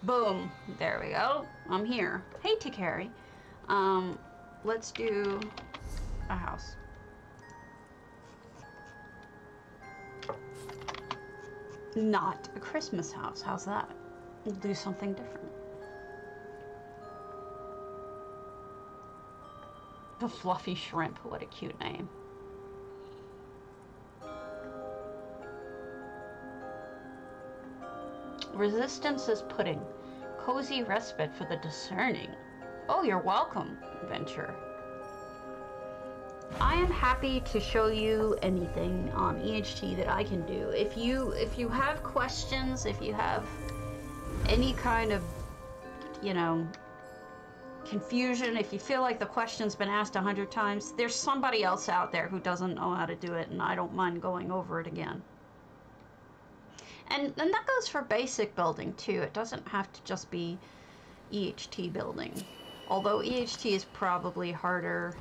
Boom. There we go. I'm here. Hey, Takari. Let's do a house. Not a Christmas house. How's that? We'll do something different. The Fluffy Shrimp. What a cute name. Resistanceispudding. Cozy respite for the discerning. Oh, you're welcome, Venture. I am happy to show you anything on EHT that I can do. If you have questions, if you have any kind of, you know, confusion, if you feel like the question's been asked 100 times, there's somebody else out there who doesn't know how to do it, and I don't mind going over it again. And that goes for basic building too. It doesn't have to just be EHT building. Although EHT is probably harder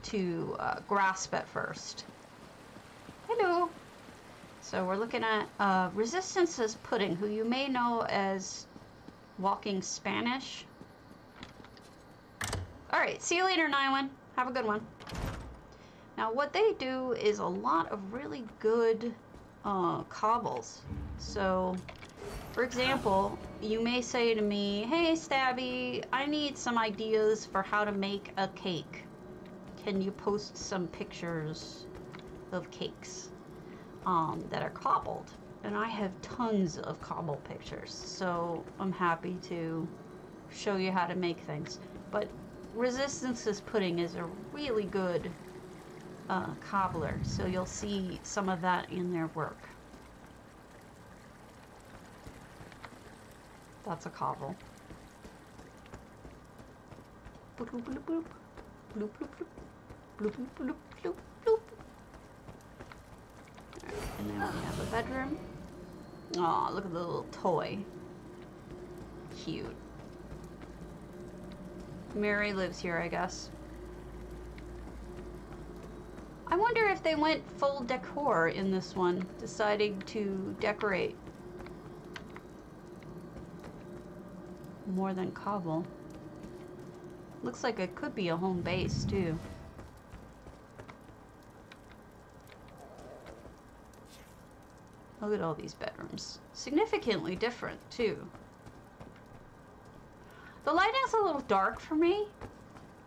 to grasp at first. Hello. So we're looking at Resistanceispudding, who you may know as Walking Spanish. Alright, see you later, Nylon. Have a good one. Now what they do is a lot of really good cobbles. So, for example, you may say to me, hey Stabby, I need some ideas for how to make a cake. Can you post some pictures of cakes that are cobbled? And I have tons of cobble pictures, so I'm happy to show you how to make things. But Resistanceispudding is a really good cobbler, so you'll see some of that in their work. That's a cobble. Bloop, bloop, bloop, bloop. Bloop, bloop, bloop. Bloop, bloop, bloop, bloop, bloop. Right, and then we have a bedroom. Aw, look at the little toy. Cute. Mary lives here, I guess. I wonder if they went full decor in this one, deciding to decorate more than cobble. Looks like it could be a home base, too. Look at all these bedrooms. Significantly different, too. The lighting's a little dark for me,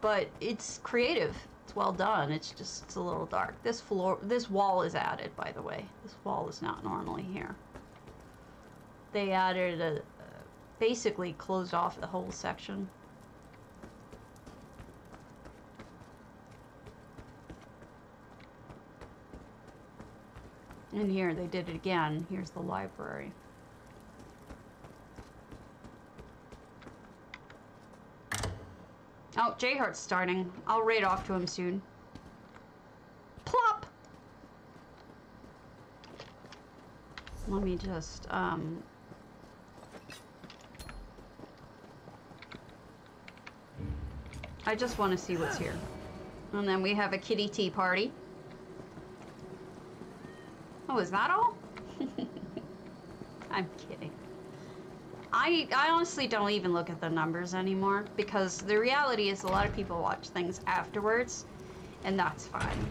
but it's creative. It's well done. It's just, it's a little dark. This wall is added, by the way. This wall is not normally here. They added basically closed off the whole section. And here they did it again. Here's the library. Oh, J-Heart's starting. I'll raid off to him soon. Plop! Let me just, I just want to see what's here. And then we have a kitty tea party. Oh, is that all? I'm kidding. I honestly don't even look at the numbers anymore, because the reality is a lot of people watch things afterwards, and that's fine.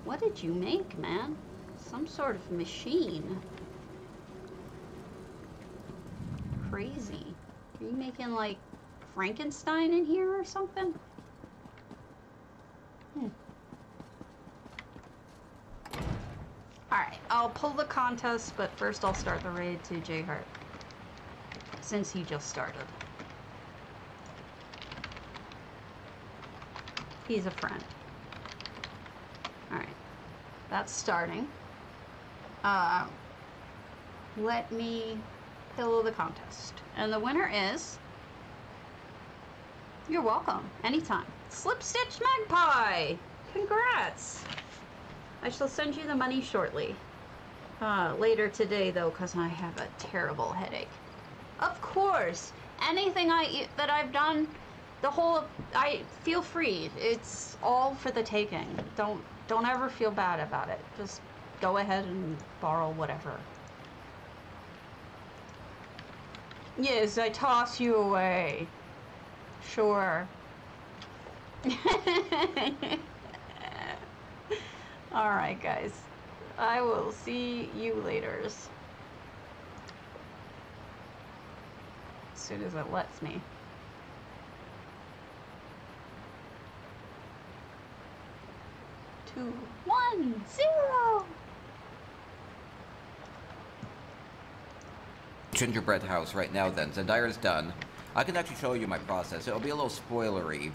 What did you make, man? Some sort of machine. Crazy. Are you making, like, Frankenstein in here or something? Alright, I'll pull the contest, but first I'll start the raid to J-Heart, since he just started. He's a friend. Alright, that's starting. Let me pillow the contest. And the winner is... You're welcome, anytime. Slip Stitch Magpie! Congrats! I shall send you the money shortly. Later today, though, because I have a terrible headache. Of course! Anything that I've done, feel free. It's all for the taking. Don't ever feel bad about it. Just go ahead and borrow whatever. Yes, I toss you away. Sure. Alright, guys. I will see you later. As soon as it lets me. 2, 1, 0! Gingerbread house right now then. Zendire's done. I can actually show you my process. It'll be a little spoilery,